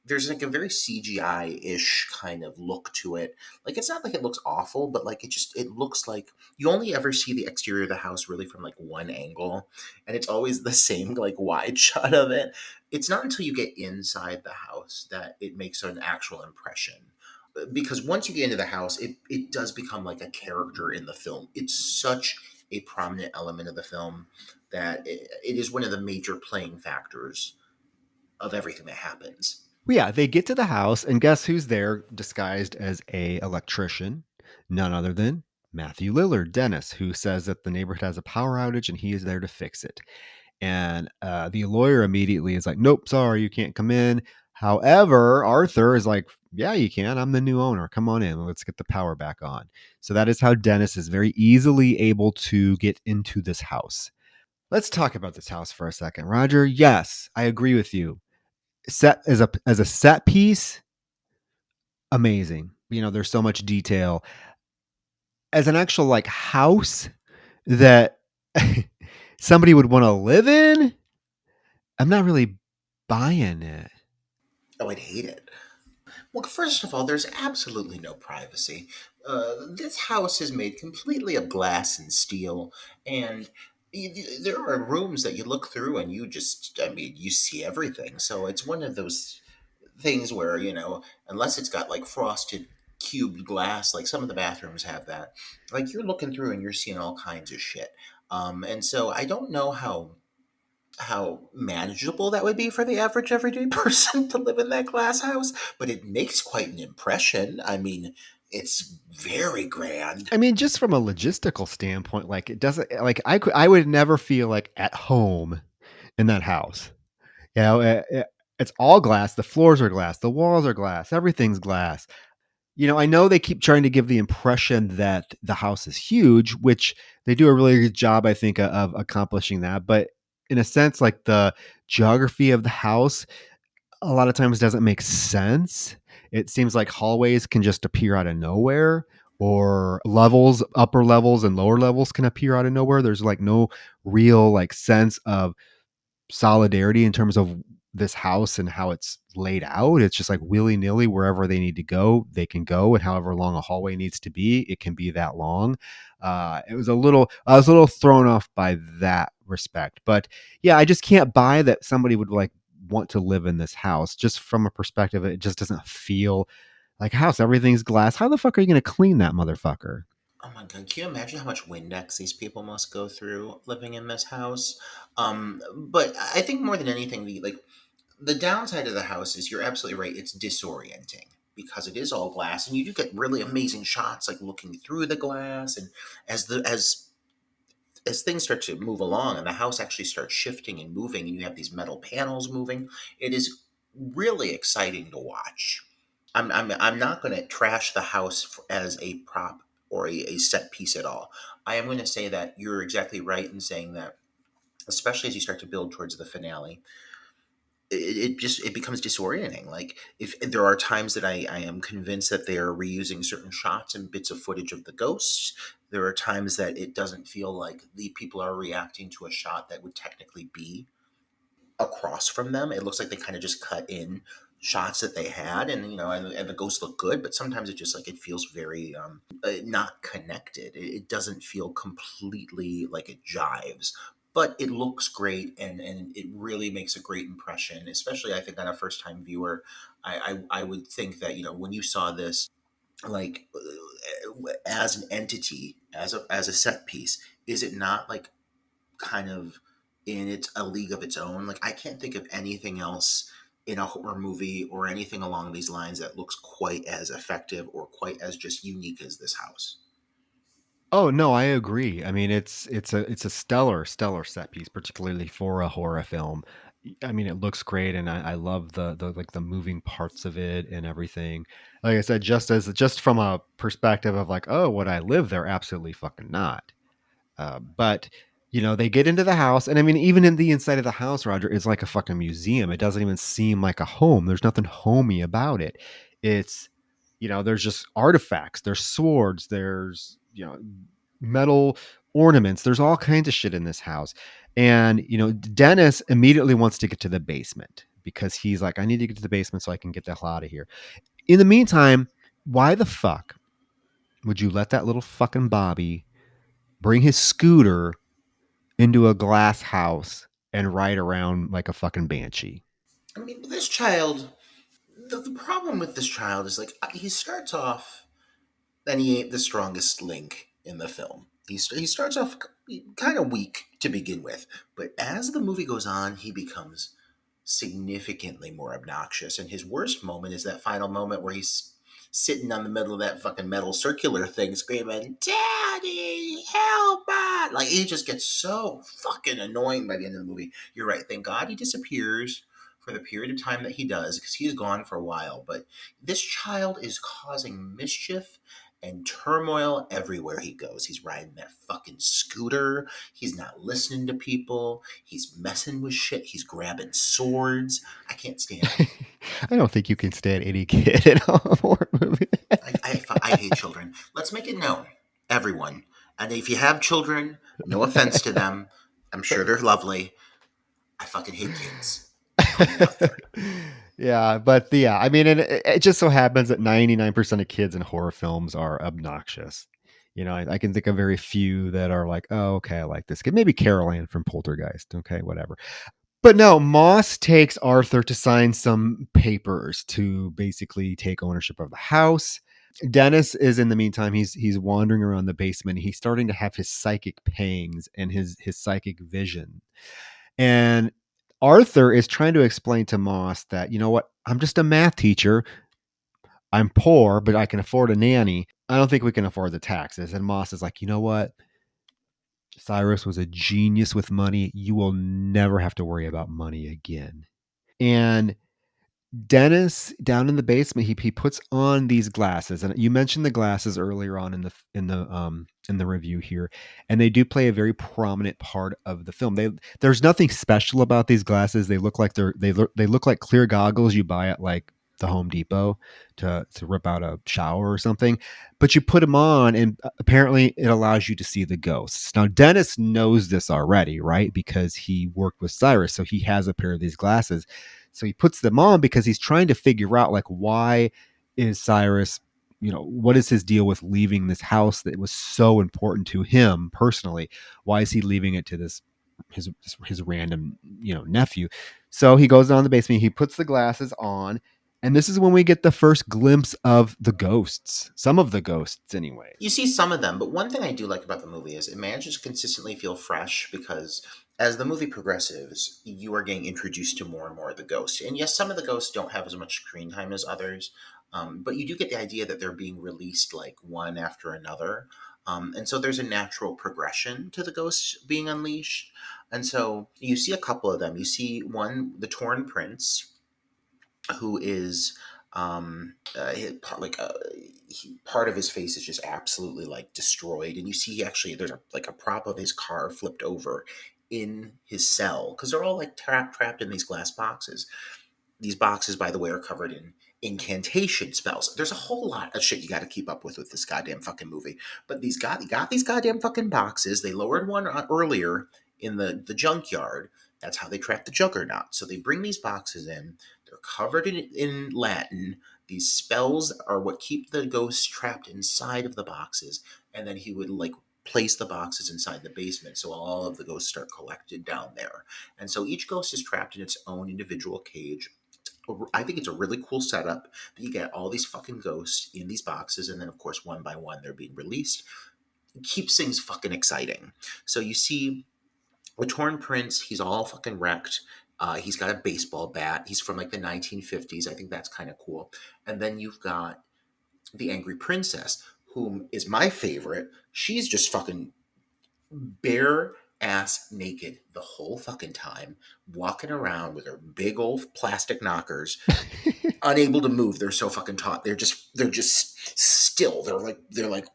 there's like a very CGI-ish kind of look to it. Like it's not like it looks awful, but like it looks like you only ever see the exterior of the house really from like one angle, and it's always the same like wide shot of it. It's not until you get inside the house that it makes an actual impression. Because once you get into the house, it does become like a character in the film. It's such a prominent element of the film that it is one of the major playing factors of everything that happens. yeah, they get to the house, and guess who's there disguised as a electrician? None other than Matthew Lillard, Dennis, who says that the neighborhood has a power outage and he is there to fix it. And the lawyer immediately is like, nope, sorry, you can't come in. However, Arthur is like, yeah, you can. I'm the new owner. Come on in. Let's get the power back on. So that is how Dennis is very easily able to get into this house. Let's talk about this house for a second. Roger, yes, I agree with you. Set as a set piece, amazing. You know, there's so much detail. As an actual like house that somebody would want to live in, I'm not really buying it. Oh, I'd hate it. Well, first of all, there's absolutely no privacy. This house is made completely of glass and steel, and there are rooms that you look through and I mean, you see everything. So it's one of those things where, unless it's got like frosted cubed glass, like some of the bathrooms have that, like you're looking through and you're seeing all kinds of shit. And so I don't know how manageable that would be for the average everyday person to live in that glass house, but it makes quite an impression. I mean, it's very grand. I mean, just from a logistical standpoint, like it doesn't like I would never feel like at home in that house. You know, it's all glass. The floors are glass. The walls are glass. Everything's glass. You know, I know they keep trying to give the impression that the house is huge, which they do a really good job, I think, of accomplishing that. But in a sense, like the geography of the house a lot of times doesn't make sense. It seems like hallways can just appear out of nowhere, or levels, upper levels and lower levels can appear out of nowhere. There's like no real like sense of solidarity in terms of this house and how it's laid out. It's just like willy nilly, wherever they need to go, they can go, and however long a hallway needs to be, it can be that long. I was a little thrown off by that respect, but yeah, I just can't buy that somebody would like want to live in this house. Just from a perspective, it just doesn't feel like a house. Everything's glass. How the fuck are you going to clean that motherfucker? Oh my god, can you imagine how much Windex these people must go through living in this house? But I think more than anything, the downside of the house is you're absolutely right, it's disorienting because it is all glass and you do get really amazing shots like looking through the glass, and as things start to move along and the house actually starts shifting and moving and you have these metal panels moving, it is really exciting to watch. I'm not going to trash the house as a prop or a set piece at all. I am going to say that you're exactly right in saying that, especially as you start to build towards the finale, it becomes disorienting. Like if there are times that I am convinced that they are reusing certain shots and bits of footage of the ghosts, there are times that it doesn't feel like the people are reacting to a shot that would technically be across from them. It looks like they kind of just cut in shots that they had, and and the ghosts look good, but sometimes it just like it feels very not connected. It doesn't feel completely like it jives, but it looks great, and it really makes a great impression, especially I think on a first time viewer. I would think that when you saw this, like as an entity, as a set piece, is it not like kind of in its a league of its own? Like I can't think of anything else in a horror movie or anything along these lines that looks quite as effective or quite as just unique as this house. Oh, no, I agree. I mean, it's a stellar set piece, particularly for a horror film. I mean, it looks great, and I love the like the moving parts of it and everything. Like I said, just from a perspective of like, oh, would I live there? Absolutely fucking not. But they get into the house, and I mean, even in the inside of the house, Roger, it's like a fucking museum. It doesn't even seem like a home. There's nothing homey about it. It's there's just artifacts. There's swords. There's metal ornaments. There's all kinds of shit in this house, and Dennis immediately wants to get to the basement because he's like, I need to get to the basement so I can get the hell out of here. In the meantime, why the fuck would you let that little fucking Bobby bring his scooter into a glass house and ride around like a fucking banshee? I mean, this child. The problem with this child is like he starts off and he ain't the strongest link in the film. He starts off kind of weak to begin with, but as the movie goes on, he becomes significantly more obnoxious. And his worst moment is that final moment where he's sitting on the middle of that fucking metal circular thing screaming, "Daddy, help us!" Like, he just gets so fucking annoying by the end of the movie. You're right. Thank God he disappears for the period of time that he does, because he's gone for a while. But this child is causing mischief and turmoil everywhere he goes. He's riding that fucking scooter. He's not listening to people. He's messing with shit. He's grabbing swords. I can't stand him. I don't think you can stand any kid in a horror movie. I hate children. Let's make it known, everyone. And if you have children, no offense to them. I'm sure they're lovely. I fucking hate kids. Putting it out there. Yeah, but yeah, I mean, it just so happens that 99% of kids in horror films are obnoxious. I can think of very few that are like, oh, okay, I like this kid. Maybe Carol Ann from Poltergeist. Okay, whatever. But no, Moss takes Arthur to sign some papers to basically take ownership of the house. Dennis is in the meantime, he's wandering around the basement. He's starting to have his psychic pangs and his psychic vision. And Arthur is trying to explain to Moss that, you know what, I'm just a math teacher. I'm poor, but I can afford a nanny. I don't think we can afford the taxes. And Moss is like, you know what? Cyrus was a genius with money. You will never have to worry about money again. And Dennis down in the basement, he puts on these glasses, and you mentioned the glasses earlier on in the review here, and they do play a very prominent part of the film. There's nothing special about these glasses. They look like they look like clear goggles you buy at like the Home Depot to rip out a shower or something, but you put them on, and apparently it allows you to see the ghosts. Now Dennis knows this already, right? Because he worked with Cyrus, so he has a pair of these glasses. So he puts them on because he's trying to figure out, like, why is Cyrus, what is his deal with leaving this house that was so important to him personally? Why is he leaving it to his random, nephew? So he goes down the basement, he puts the glasses on, and this is when we get the first glimpse of the ghosts. Some of the ghosts anyway. You see some of them, but one thing I do like about the movie is it manages to consistently feel fresh, because as the movie progresses, you are getting introduced to more and more of the ghosts. And yes, some of the ghosts don't have as much screen time as others, but you do get the idea that they're being released like one after another. And so there's a natural progression to the ghosts being unleashed. And so you see a couple of them. You see one, the Torn Prince, who is part of his face is just absolutely like destroyed, and you see actually there's like a prop of his car flipped over in his cell, because they're all like trapped in these glass boxes. These boxes, by the way, are covered in incantation spells. There's a whole lot of shit you got to keep up with this goddamn fucking movie. But got these goddamn fucking boxes. They lowered one earlier in the junkyard. That's how they track the juggernaut. So they bring these boxes in. They're covered in Latin. These spells are what keep the ghosts trapped inside of the boxes. And then he would like place the boxes inside the basement, so all of the ghosts start collected down there. And so each ghost is trapped in its own individual cage. I think it's a really cool setup that you get all these fucking ghosts in these boxes, and then of course one by one they're being released. It keeps things fucking exciting. So you see the Torn Prince, he's all fucking wrecked. He's got a baseball bat. He's from like the 1950s. I think that's kind of cool. And then you've got the Angry Princess, whom is my favorite. She's just fucking bare ass naked the whole fucking time, walking around with her big old plastic knockers, unable to move. They're so fucking taut. They're just still. They're like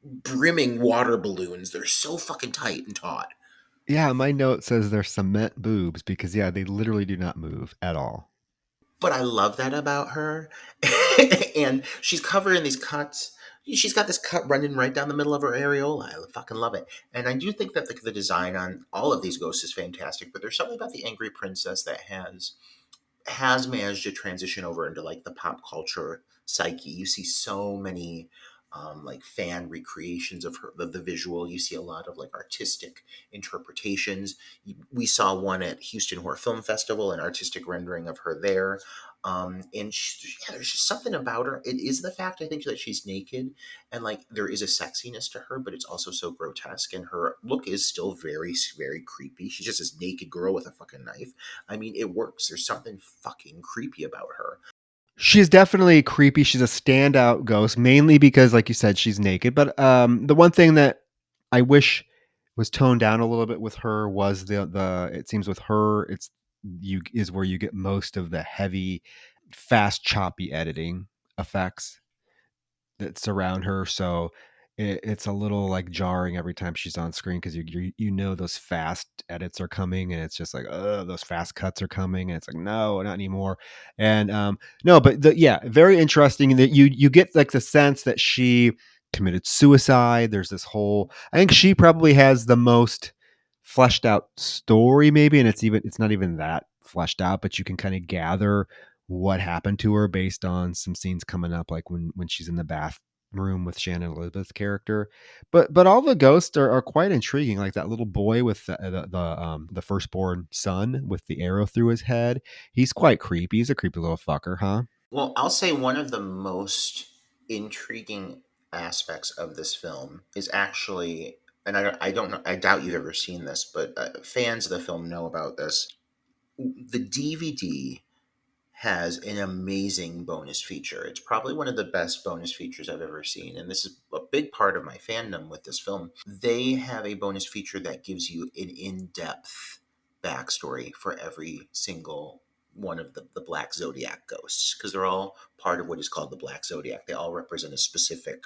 brimming water balloons. They're so fucking tight and taut. Yeah, my note says they're cement boobs because yeah, they literally do not move at all. But I love that about her. And she's covered in these cuts. She's got this cut running right down the middle of her areola. I fucking love it. And I do think that the design on all of these ghosts is fantastic, but there's something about the Angry Princess that has managed to transition over into like the pop culture psyche. You see so many like fan recreations of her, of the visual. You see a lot of like artistic interpretations. We saw one at Houston Horror Film Festival, an artistic rendering of her there. And yeah, there's just something about her. It is the fact, I think, that she's naked, and like there is a sexiness to her, but it's also so grotesque, and her look is still very, very creepy. She's just this naked girl with a fucking knife. I mean, it works. There's something fucking creepy about her. She's definitely creepy. She's a standout ghost, mainly because, like you said, she's naked. But the one thing that I wish was toned down a little bit with her was the. It seems with her, it's you is where you get most of the heavy, fast, choppy editing effects that surround her. So it's a little like jarring every time she's on screen because you know those fast edits are coming, and it's just like, oh, those fast cuts are coming, and it's like, no, not anymore. And no, but yeah, very interesting that you get like the sense that she committed suicide. There's this whole, I think she probably has the most fleshed out story, maybe, and it's not even that fleshed out, but you can kind of gather what happened to her based on some scenes coming up, like when she's in the bathroom with Shannon Elizabeth's character. But all the ghosts are quite intriguing. Like that little boy with the firstborn son with the arrow through his head. He's quite creepy. He's a creepy little fucker, huh? Well, I'll say one of the most intriguing aspects of this film is actually, and I don't know, I doubt you've ever seen this, but fans of the film know about this. The DVD has an amazing bonus feature. It's probably one of the best bonus features I've ever seen. And this is a big part of my fandom with this film. They have a bonus feature that gives you an in depth backstory for every single one of the Black Zodiac ghosts, because they're all part of what is called the Black Zodiac. They all represent a specific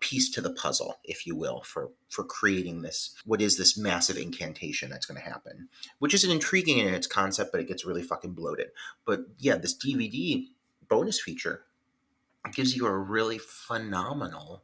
piece to the puzzle, if you will, for creating this, what is this massive incantation that's going to happen, which is intriguing in its concept, but it gets really fucking bloated. But yeah, this DVD bonus feature gives you a really phenomenal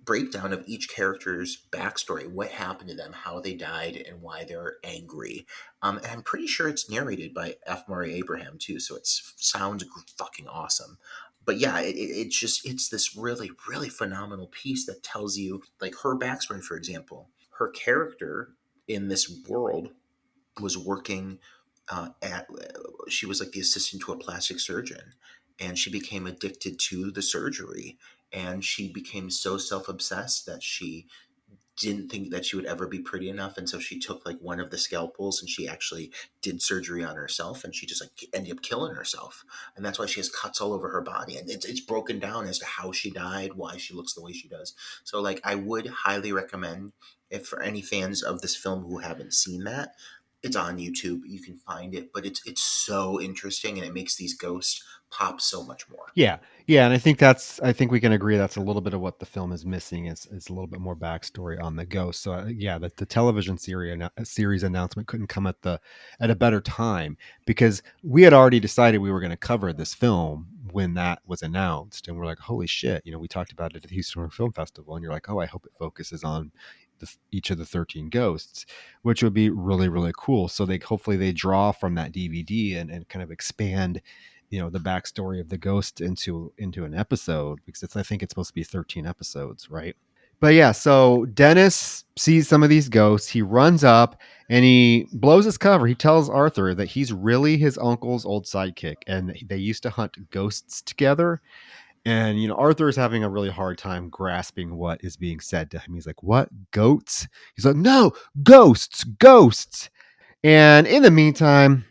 breakdown of each character's backstory, what happened to them, how they died, and why they're angry. And I'm pretty sure it's narrated by F. Murray Abraham too, so it sounds fucking awesome. But yeah, it's this really, really phenomenal piece that tells you like her backstory. For example, her character in this world was working at she was like the assistant to a plastic surgeon, and she became addicted to the surgery, and she became so self-obsessed that she didn't think that she would ever be pretty enough, and so she took like one of the scalpels and she actually did surgery on herself, and she just like ended up killing herself, and that's why she has cuts all over her body, and it's broken down as to how she died, why she looks the way she does. So like I would highly recommend, if for any fans of this film who haven't seen that, it's on YouTube, you can find it, but it's so interesting, and it makes these ghosts pop so much more. Yeah, yeah, and I think we can agree that's a little bit of what the film is missing. Is a little bit more backstory on the ghost. So yeah, the television series announcement couldn't come at a better time because we had already decided we were going to cover this film when that was announced, and we're like, holy shit, we talked about it at the Houston Horror Film Festival, and you're like, oh, I hope it focuses on each of the 13 ghosts, which would be really, really cool. So hopefully they draw from that DVD and kind of expand the backstory of the ghost into an episode, because I think it's supposed to be 13 episodes, right? But yeah, so Dennis sees some of these ghosts. He runs up and he blows his cover. He tells Arthur that he's really his uncle's old sidekick and they used to hunt ghosts together. And, Arthur is having a really hard time grasping what is being said to him. He's like, "What? Goats?" He's like, "No, ghosts, ghosts." And in the meantime,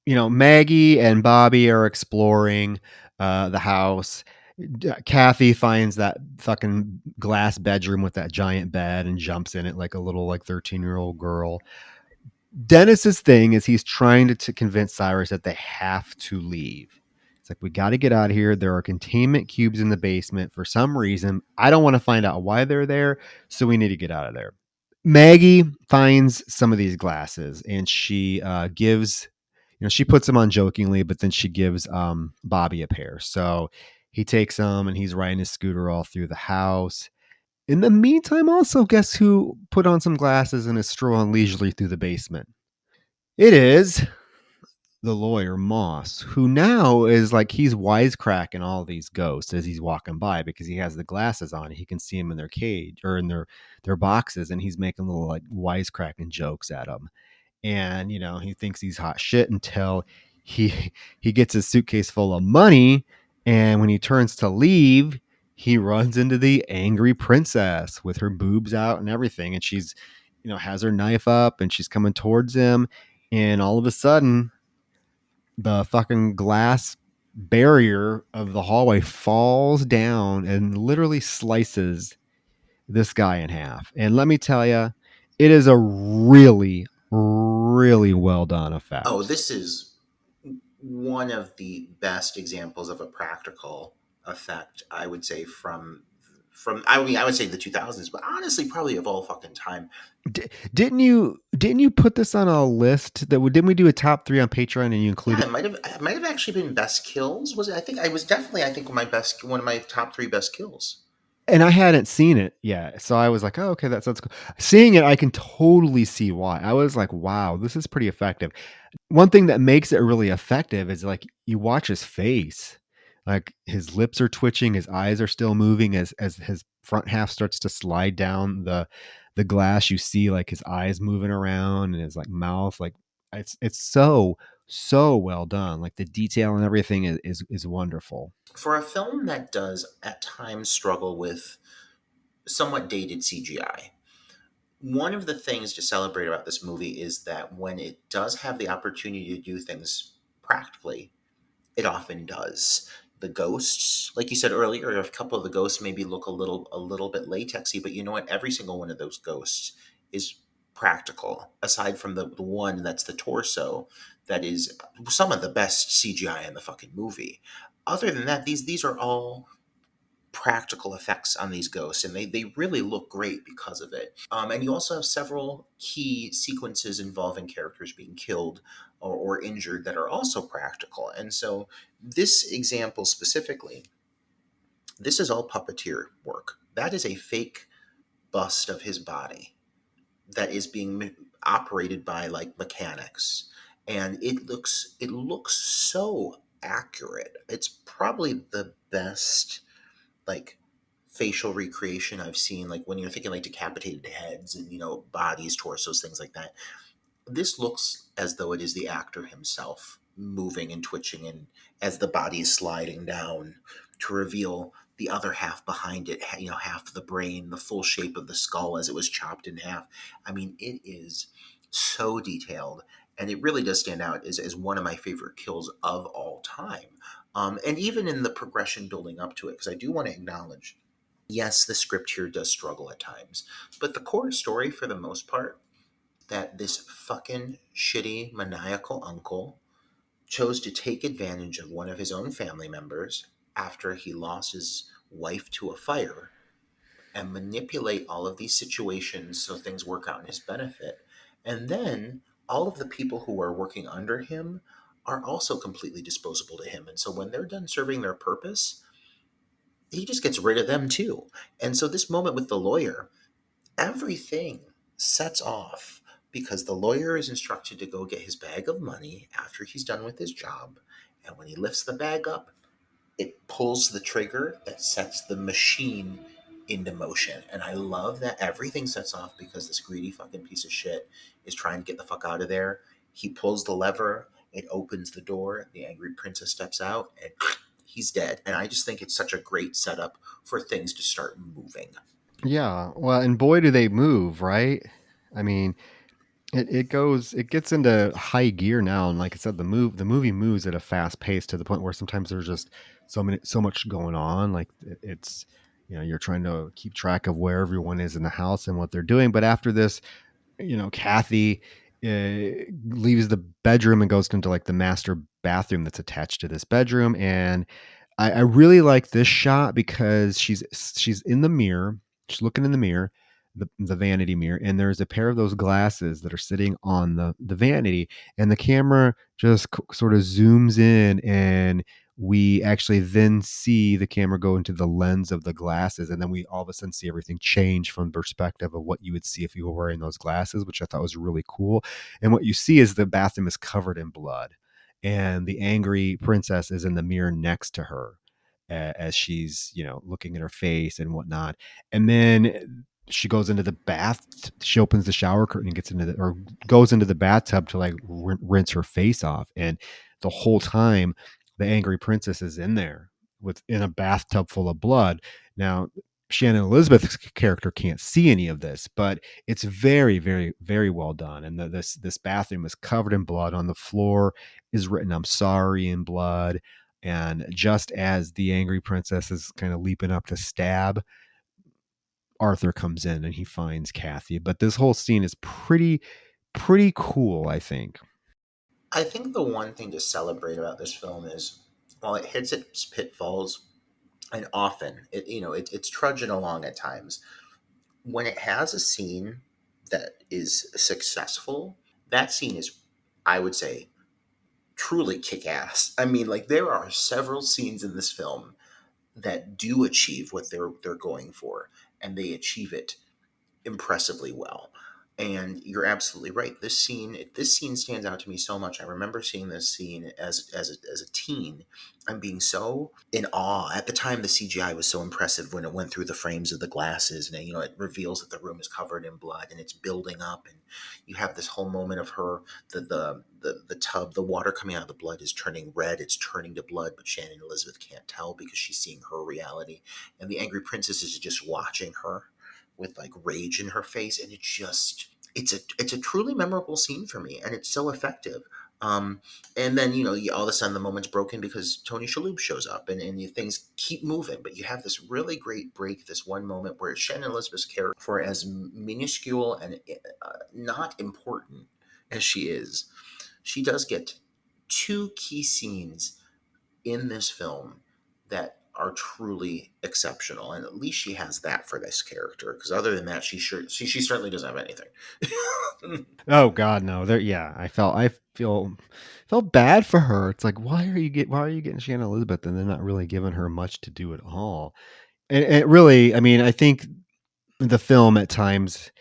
Maggie and Bobby are exploring the house. Kathy finds that fucking glass bedroom with that giant bed and jumps in it like a little like 13-year-old girl. Dennis's thing is he's trying to convince Cyrus that they have to leave. It's like, we got to get out of here. There are containment cubes in the basement for some reason. I don't want to find out why they're there, so we need to get out of there. Maggie finds some of these glasses and she gives, she puts them on jokingly, but then she gives Bobby a pair. So he takes them and he's riding his scooter all through the house. In the meantime, also, guess who put on some glasses and is strolling leisurely through the basement? It is the lawyer Moss, who now is like he's wisecracking all these ghosts as he's walking by because he has the glasses on. He can see them in their cage or in their boxes, and he's making little like wisecracking jokes at them. And he thinks he's hot shit until he gets his suitcase full of money, and when he turns to leave, he runs into the angry princess with her boobs out and everything, and she's has her knife up and she's coming towards him, and all of a sudden the fucking glass barrier of the hallway falls down and literally slices this guy in half. And let me tell you, it is a really, really well done Oh, effect. this is one of the best examples of a practical effect, I would say, from I mean I would say the 2000s, but honestly probably of all fucking time. Didn't you put this on a list that didn't we do a top 3 on Patreon and you Yeah, included? it might have actually been best kills. Was it? I think I was definitely I think one of my top 3 best kills. And I hadn't seen it yet, so I was like, "Oh, okay, that sounds cool." Seeing it, I can totally see why. I was like, "Wow, this is pretty effective." One thing that makes it really effective is like you watch his face, like his lips are twitching, his eyes are still moving as his front half starts to slide down the glass. You see like his eyes moving around and his like mouth, like it's so well done. Like the detail and everything is wonderful. For a film that does at times struggle with somewhat dated CGI, one of the things to celebrate about this movie is that when it does have the opportunity to do things practically, it often does. The ghosts, like you said earlier, a couple of the ghosts maybe look a little bit latexy, but you know what? Every single one of those ghosts is practical. Aside from the one that's the torso, that is some of the best CGI in the fucking movie. Other than that, these are all practical effects on these ghosts, and they really look great because of it. And you also have several key sequences involving characters being killed or injured that are also practical. And so, this example specifically, this is all puppeteer work. That is a fake bust of his body that is being operated by like mechanics, and it looks so accurate. It's probably the best like facial recreation I've seen, like when you're thinking like decapitated heads and bodies, torsos, things like that. This looks as though it is the actor himself moving and twitching, and as the body is sliding down to reveal the other half behind it, half of the brain, the full shape of the skull as it was chopped in half. I mean, it is so detailed, and it really does stand out as one of my favorite kills of all time. And even in the progression building up to it, because I do want to acknowledge, yes, the script here does struggle at times, but the core story, for the most part, that this fucking shitty maniacal uncle chose to take advantage of one of his own family members after he lost his wife to a fire and manipulate all of these situations so things work out in his benefit. And then all of the people who are working under him are also completely disposable to him. And so when they're done serving their purpose, he just gets rid of them too. And so this moment with the lawyer, everything sets off because the lawyer is instructed to go get his bag of money after he's done with his job. And when he lifts the bag up, it pulls the trigger that sets the machine into motion. And I love that everything sets off because this greedy fucking piece of shit is trying to get the fuck out of there. He pulls the lever, it opens the door, the angry princess steps out, and he's dead. And I just think it's such a great setup for things to start moving. Yeah, well, and boy, do they move, right? I mean, it gets into high gear now, and like I said, the movie moves at a fast pace to the point where sometimes there's just so much going on. Like it's, you're trying to keep track of where everyone is in the house and what they're doing. But after this, Kathy leaves the bedroom and goes into like the master bathroom that's attached to this bedroom, and I really like this shot because she's in the mirror. She's looking in the mirror, the vanity mirror, and there's a pair of those glasses that are sitting on the vanity, and the camera just sort of zooms in, and we actually then see the camera go into the lens of the glasses, and then we all of a sudden see everything change from the perspective of what you would see if you were wearing those glasses, which I thought was really cool. And what you see is the bathroom is covered in blood, and the angry princess is in the mirror next to her as she's looking at her face and whatnot. And then she goes into the bath. She opens the shower curtain and gets into the or goes into the bathtub to like rinse her face off. And the whole time, the angry princess is in there with in a bathtub full of blood. Now, Shannon Elizabeth's character can't see any of this, but it's very, very, very well done. And this bathroom is covered in blood. On the floor is written "I'm sorry" in blood. And just as the angry princess is kind of leaping up to stab, Arthur comes in and he finds Kathy. But this whole scene is pretty cool, I think. I think the one thing to celebrate about this film is while it hits its pitfalls, and often it's trudging along at times, when it has a scene that is successful, that scene is, I would say, truly kick ass. I mean, like there are several scenes in this film that do achieve what they're going for, and they achieve it impressively well. And you're absolutely right. This scene stands out to me so much. I remember seeing this scene as a teen and being so in awe. At the time, the CGI was so impressive when it went through the frames of the glasses, and it reveals that the room is covered in blood and it's building up, and you have this whole moment of her the tub, the water coming out of the blood is turning red. It's turning to blood, but Shannon Elizabeth can't tell because she's seeing her reality, and the angry princess is just watching her with like rage in her face, and it's a truly memorable scene for me, and it's so effective. And then all of a sudden the moment's broken because Tony Shalhoub shows up, and things keep moving, but you have this really great break, this one moment where Shannon Elizabeth's character, for as minuscule and not important as she does get two key scenes in this film that are truly exceptional, and at least she has that for this character. Because other than that, she certainly doesn't have anything. Oh God, no. There, yeah. I felt bad for her. It's like, why are you getting Shannon Elizabeth, and they're not really giving her much to do at all. And it really, I mean, I think the film at times,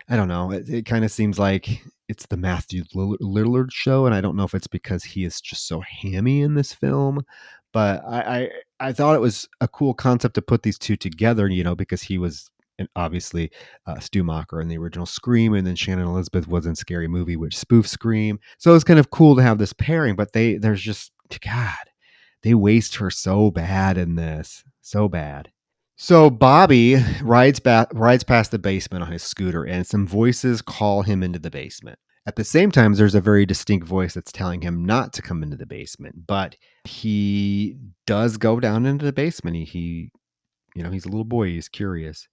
I don't know, it kind of seems like it's the Matthew Lillard show, and I don't know if it's because he is just so hammy in this film, but I thought it was a cool concept to put these two together, because he was obviously Stu Macher in the original Scream, and then Shannon Elizabeth was in Scary Movie, which spoofed Scream. So it's kind of cool to have this pairing, but there's just God, they waste her so bad in this, so bad. So Bobby rides past the basement on his scooter, and some voices call him into the basement. At the same time, there's a very distinct voice that's telling him not to come into the basement, but he does go down into the basement. He's a little boy. He's curious.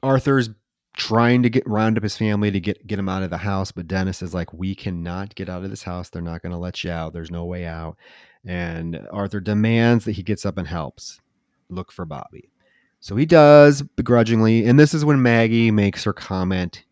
Arthur's trying to get round up his family to get him out of the house, but Dennis is like, "We cannot get out of this house. They're not going to let you out. There's no way out." And Arthur demands that he gets up and helps look for Bobby. So he does begrudgingly, and this is when Maggie makes her comment,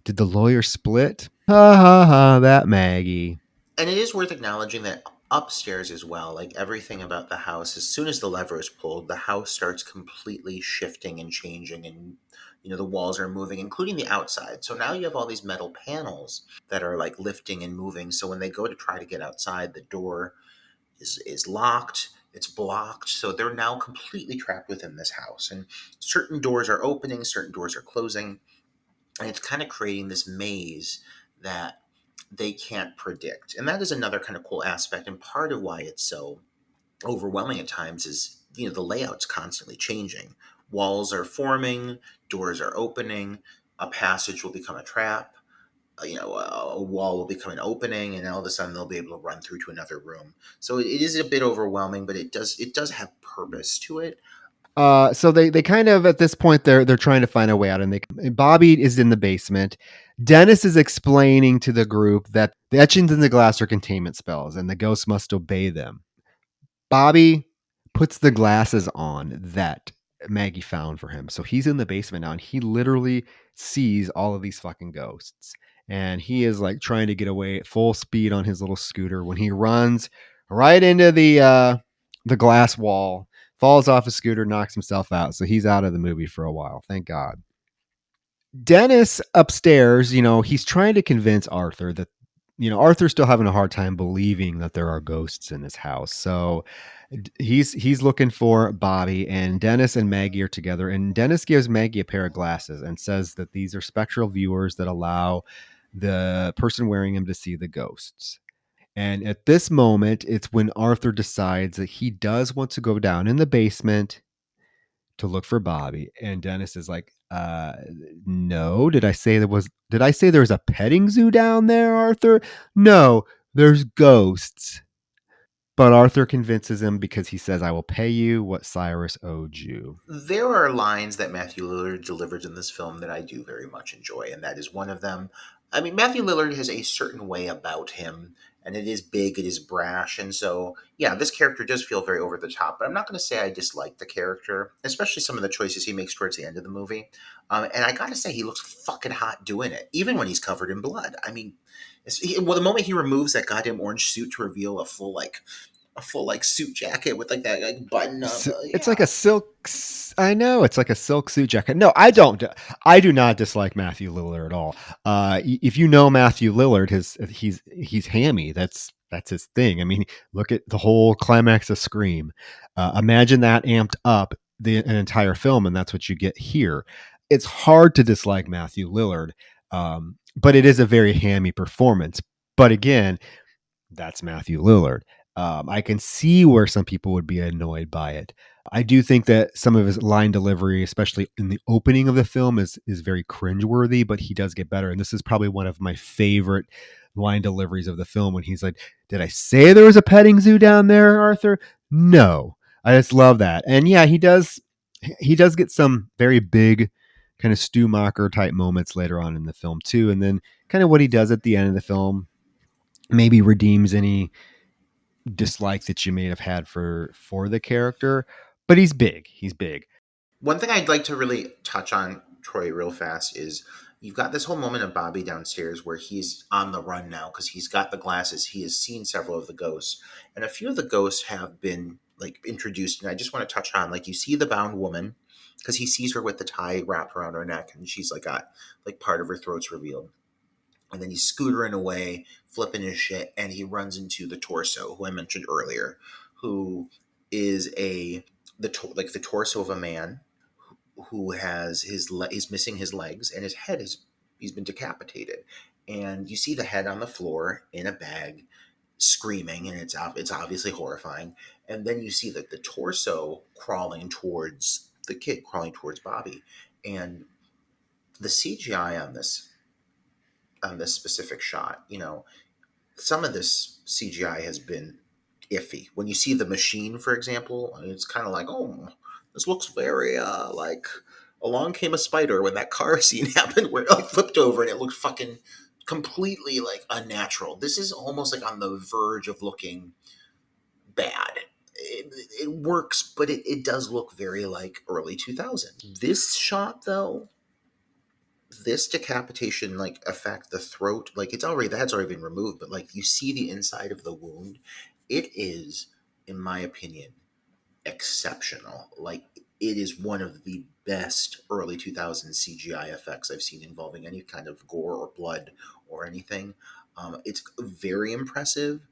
"Did the lawyer split?" Ha ha ha, that Maggie. And it is worth acknowledging that upstairs as well, like everything about the house, as soon as the lever is pulled, the house starts completely shifting and changing, and the walls are moving, including the outside. So now you have all these metal panels that are like lifting and moving. So when they go to try to get outside, the door is locked. It's blocked, so they're now completely trapped within this house. And certain doors are opening, certain doors are closing, and it's kind of creating this maze that they can't predict. And that is another kind of cool aspect, and part of why it's so overwhelming at times is, the layout's constantly changing. Walls are forming, doors are opening, a passage will become a trap, a wall will become an opening, and all of a sudden they'll be able to run through to another room. So it is a bit overwhelming, but it does have purpose to it. So they kind of at this point they're trying to find a way out, and Bobby is in the basement. Dennis is explaining to the group that the etchings in the glass are containment spells, and the ghosts must obey them. Bobby puts the glasses on that Maggie found for him, so he's in the basement now, and he literally sees all of these fucking ghosts, and he is like trying to get away at full speed on his little scooter when he runs right into the glass wall, falls off his scooter, knocks himself out. So he's out of the movie for a while. Thank God. Dennis upstairs, he's trying to convince Arthur that, Arthur's still having a hard time believing that there are ghosts in his house. So he's looking for Bobby, and Dennis and Maggie are together. And Dennis gives Maggie a pair of glasses and says that these are spectral viewers that allow the person wearing them to see the ghosts. And at this moment, it's when Arthur decides that he does want to go down in the basement to look for Bobby. And Dennis is like, no, did I say there was a petting zoo down there, Arthur? No, there's ghosts. But Arthur convinces him because he says, I will pay you what Cyrus owed you. There are lines that Matthew Lillard delivers in this film that I do very much enjoy, and that is one of them. I mean, Matthew Lillard has a certain way about him, and it is big, it is brash, and so, yeah, this character does feel very over the top, but I'm not going to say I dislike the character, especially some of the choices he makes towards the end of the movie. And I got to say, he looks fucking hot doing it, even when he's covered in blood. I mean, the moment he removes that goddamn orange suit to reveal a full suit jacket with like that like button up. It's Yeah. like a silk. I know it's like a silk suit jacket. No, I don't. I do not dislike Matthew Lillard at all. If you know Matthew Lillard, he's hammy. That's his thing. I mean, look at the whole climax of Scream. Imagine that amped up an entire film, and that's what you get here. It's hard to dislike Matthew Lillard, but it is a very hammy performance. But again, that's Matthew Lillard. I can see where some people would be annoyed by it. I do think that some of his line delivery, especially in the opening of the film, is very cringeworthy, but he does get better. And this is probably one of my favorite line deliveries of the film when he's like, did I say there was a petting zoo down there, Arthur? No. I just love that. And yeah, he does get some very big kind of Stu Macher type moments later on in the film too. And then kind of what he does at the end of the film maybe redeems any dislike that you may have had for the character, but he's big. He's big. One thing I'd like to really touch on, Troy, real fast is you've got this whole moment of Bobby downstairs where he's on the run now because he's got the glasses. He has seen several of the ghosts, and a few of the ghosts have been like introduced. And I just want to touch on like you see the bound woman because he sees her with the tie wrapped around her neck, and she's like got like part of her throat's revealed. And then he's scootering away, flipping his shit, and he runs into the torso, who I mentioned earlier, who is like the torso of a man who has he's missing his legs, and his head is he's been decapitated. And you see the head on the floor in a bag, screaming, and it's obviously horrifying. And then you see that the torso crawling towards the kid, crawling towards Bobby, and the CGI on this specific shot, some of this CGI has been iffy. When you see the machine, for example, it's kind of like, oh, this looks very like Along Came a Spider when that car scene happened where it like flipped over and it looked fucking completely like unnatural. This is almost like on the verge of looking bad. It works, but it does look very like early 2000. This shot though, this decapitation like affect the throat, like the head's already been removed, but like you see the inside of the wound. It is, in my opinion, exceptional. Like it is one of the best early 2000s CGI effects I've seen involving any kind of gore or blood or anything. It's very impressive.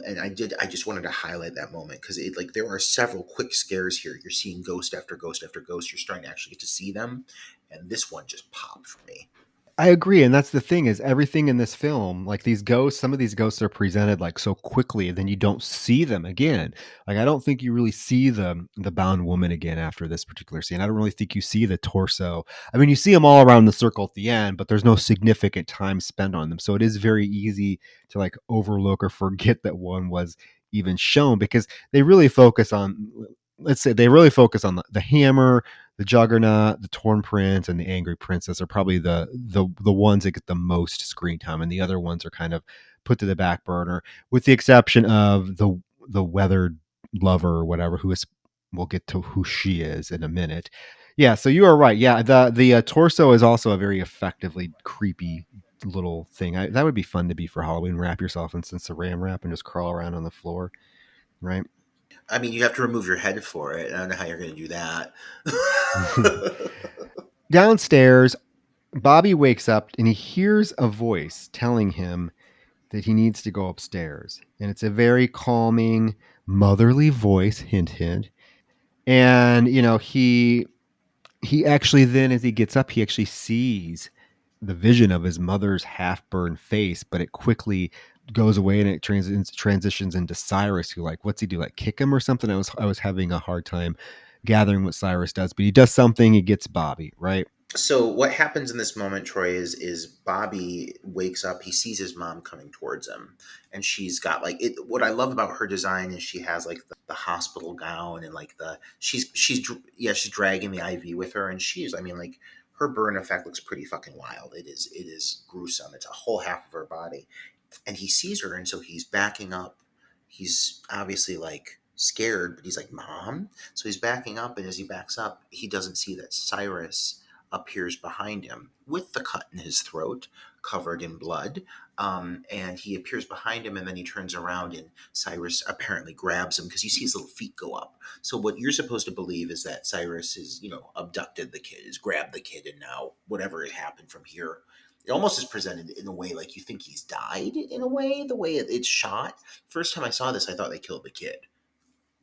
And I just wanted to highlight that moment because it like there are several quick scares here. You're seeing ghost after ghost after ghost. You're starting to actually get to see them, and this one just popped for me. I agree, and that's the thing is everything in this film, like these ghosts, some of these ghosts are presented like so quickly, and then you don't see them again. Like I don't think you really see the bound woman again after this particular scene. I don't really think you see the torso. I mean, you see them all around the circle at the end, but there's no significant time spent on them, so it is very easy to like overlook or forget that one was even shown because they really focus on. Let's say they really focus on the hammer, the Juggernaut, the Torn Prince, and the Angry Princess are probably the ones that get the most screen time, and the other ones are kind of put to the back burner, with the exception of the weathered lover or whatever, who is we'll get to who she is in a minute. Yeah, so you are right. Yeah, the torso is also a very effectively creepy little thing. That would be fun to be for Halloween. Wrap yourself in some saran wrap and just crawl around on the floor, right? I mean, you have to remove your head for it. I don't know how you're going to do that. Downstairs, Bobby wakes up and he hears a voice telling him that he needs to go upstairs. And it's a very calming, motherly voice, hint, hint. And, he actually then, as he gets up, he actually sees the vision of his mother's half burned face, but it quickly goes away and it transitions into Cyrus, who, like, what's he do? Like, kick him or something? I was having a hard time gathering what Cyrus does, but he does something. He gets Bobby, right? So what happens in this moment, Troy, is Bobby wakes up. He sees his mom coming towards him, and she's got like it. What I love about her design is she has like the hospital gown and like the she's dragging the IV with her, and she's I mean like her burn effect looks pretty fucking wild. It is gruesome. It's a whole half of her body, and he sees her, and so he's backing up. He's obviously like scared, but he's like, "Mom." So he's backing up, and as he backs up, he doesn't see that Cyrus appears behind him with the cut in his throat, covered in blood. And he appears behind him, and then he turns around, and Cyrus apparently grabs him because you see his little feet go up. So what you're supposed to believe is that Cyrus is, abducted the kid, has grabbed the kid, and now whatever has happened from here. It almost is presented in a way like you think he's died in a way, the way it's shot. First time I saw this, I thought they killed the kid.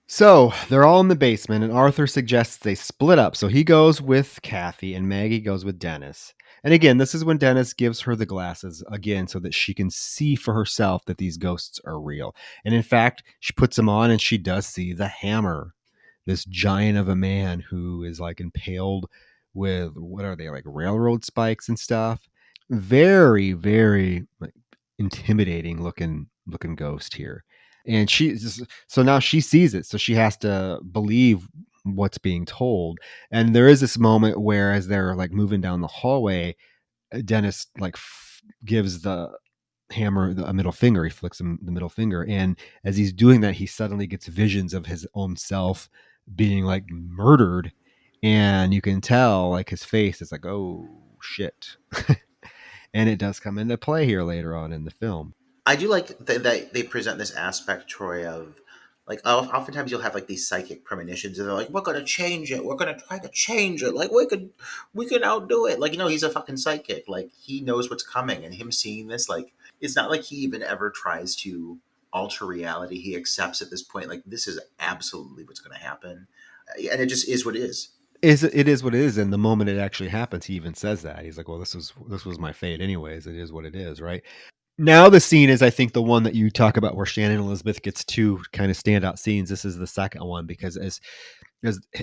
So they're all in the basement, and Arthur suggests they split up. So he goes with Kathy, and Maggie goes with Dennis. And again, this is when Dennis gives her the glasses again so that she can see for herself that these ghosts are real. And in fact, she puts them on and she does see the hammer, this giant of a man who is like impaled with what are they, like railroad spikes and stuff. Very, very like intimidating looking ghost here. And so now she sees it, so she has to believe what's being told. And there is this moment where, as they're like moving down the hallway, Dennis like gives the hammer a middle finger. He flicks him the middle finger, and as he's doing that, he suddenly gets visions of his own self being like murdered, and you can tell like his face is like, oh shit. And it does come into play here later on in the film. I do like that they present this aspect, Troy, of like oftentimes you'll have like these psychic premonitions, and they're like, "We're gonna change it. We're gonna try to change it. Like we can outdo it." Like he's a fucking psychic. Like he knows what's coming, and him seeing this, like it's not like he even ever tries to alter reality. He accepts at this point, like this is absolutely what's gonna happen, and it just is what it is. It is what it is, and the moment it actually happens, he even says that. He's like, "Well, this was my fate, anyways. It is what it is, right?" Now the scene is, I think, the one that you talk about where Shannon Elizabeth gets two kind of standout scenes. This is the second one because as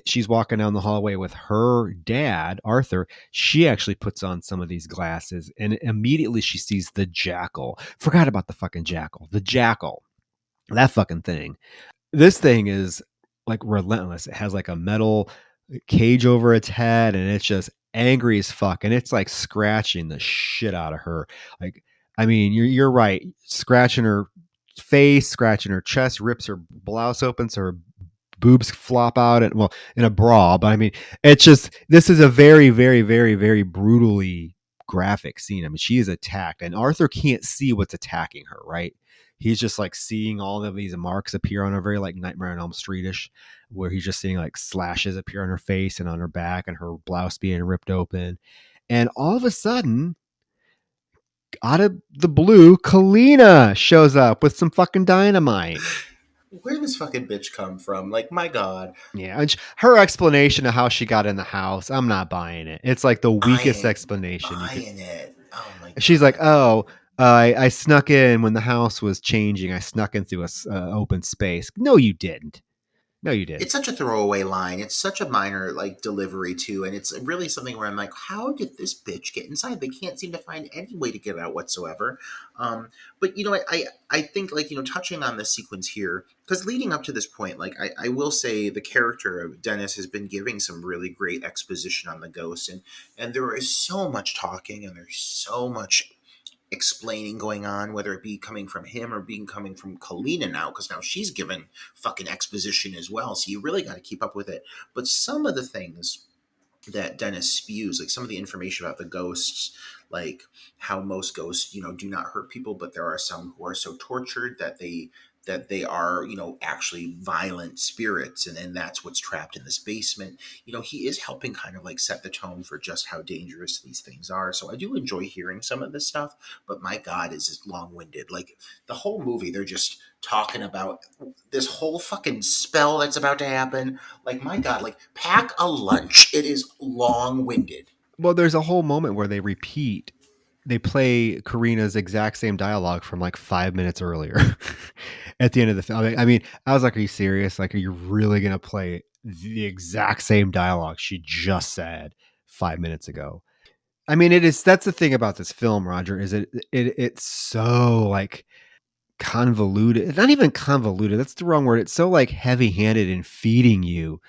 she's walking down the hallway with her dad, Arthur, she actually puts on some of these glasses, and immediately she sees the jackal. Forgot about the fucking jackal. The jackal, that fucking thing. This thing is like relentless. It has like a metal cage over its head, and it's just angry as fuck, and it's like scratching the shit out of her. Like, I mean, you're right, scratching her face, scratching her chest, rips her blouse open so her boobs flop out, and well, in a bra. But I mean, it's just, this is a very, very, very, very brutally graphic scene. I mean, she is attacked, and Arthur can't see what's attacking her, right? He's just like seeing all of these marks appear on her, very like Nightmare on Elm Streetish, where he's just seeing like slashes appear on her face and on her back, and her blouse being ripped open. And all of a sudden, out of the blue, Kalina shows up with some fucking dynamite. Where did this fucking bitch come from? Like, my God. Yeah, and her explanation of how she got in the house, I'm not buying it. It's like the I weakest ain't explanation you could. buying it. Oh my She's like, God. "Oh, I snuck in when the house was changing. I snuck in through a open space." No, you didn't. No, you didn't. It's such a throwaway line. It's such a minor like delivery too, and it's really something where I'm like, how did this bitch get inside? They can't seem to find any way to get out whatsoever. But you know, I think like touching on this sequence here because leading up to this point, like I will say the character of Dennis has been giving some really great exposition on the ghost, and there is so much talking and there's so much explaining going on, whether it be coming from him or being coming from Kalina now, because now she's given fucking exposition as well. So you really got to keep up with it. But some of the things that Dennis spews, like some of the information about the ghosts, like how most ghosts, do not hurt people, but there are some who are so tortured that they are, actually violent spirits, and then that's what's trapped in this basement. He is helping kind of like set the tone for just how dangerous these things are. So I do enjoy hearing some of this stuff, but my God, is it long winded? Like the whole movie, they're just talking about this whole fucking spell that's about to happen. Like, my God, like, pack a lunch. It is long winded. Well, there's a whole moment where they play Karina's exact same dialogue from like 5 minutes earlier at the end of the film. I mean, I was like, "Are you serious? Like, are you really gonna play the exact same dialogue she just said 5 minutes ago?" I mean, it is. That's the thing about this film, Roger. Is it's so like convoluted. Not even convoluted. That's the wrong word. It's so like heavy-handed in feeding you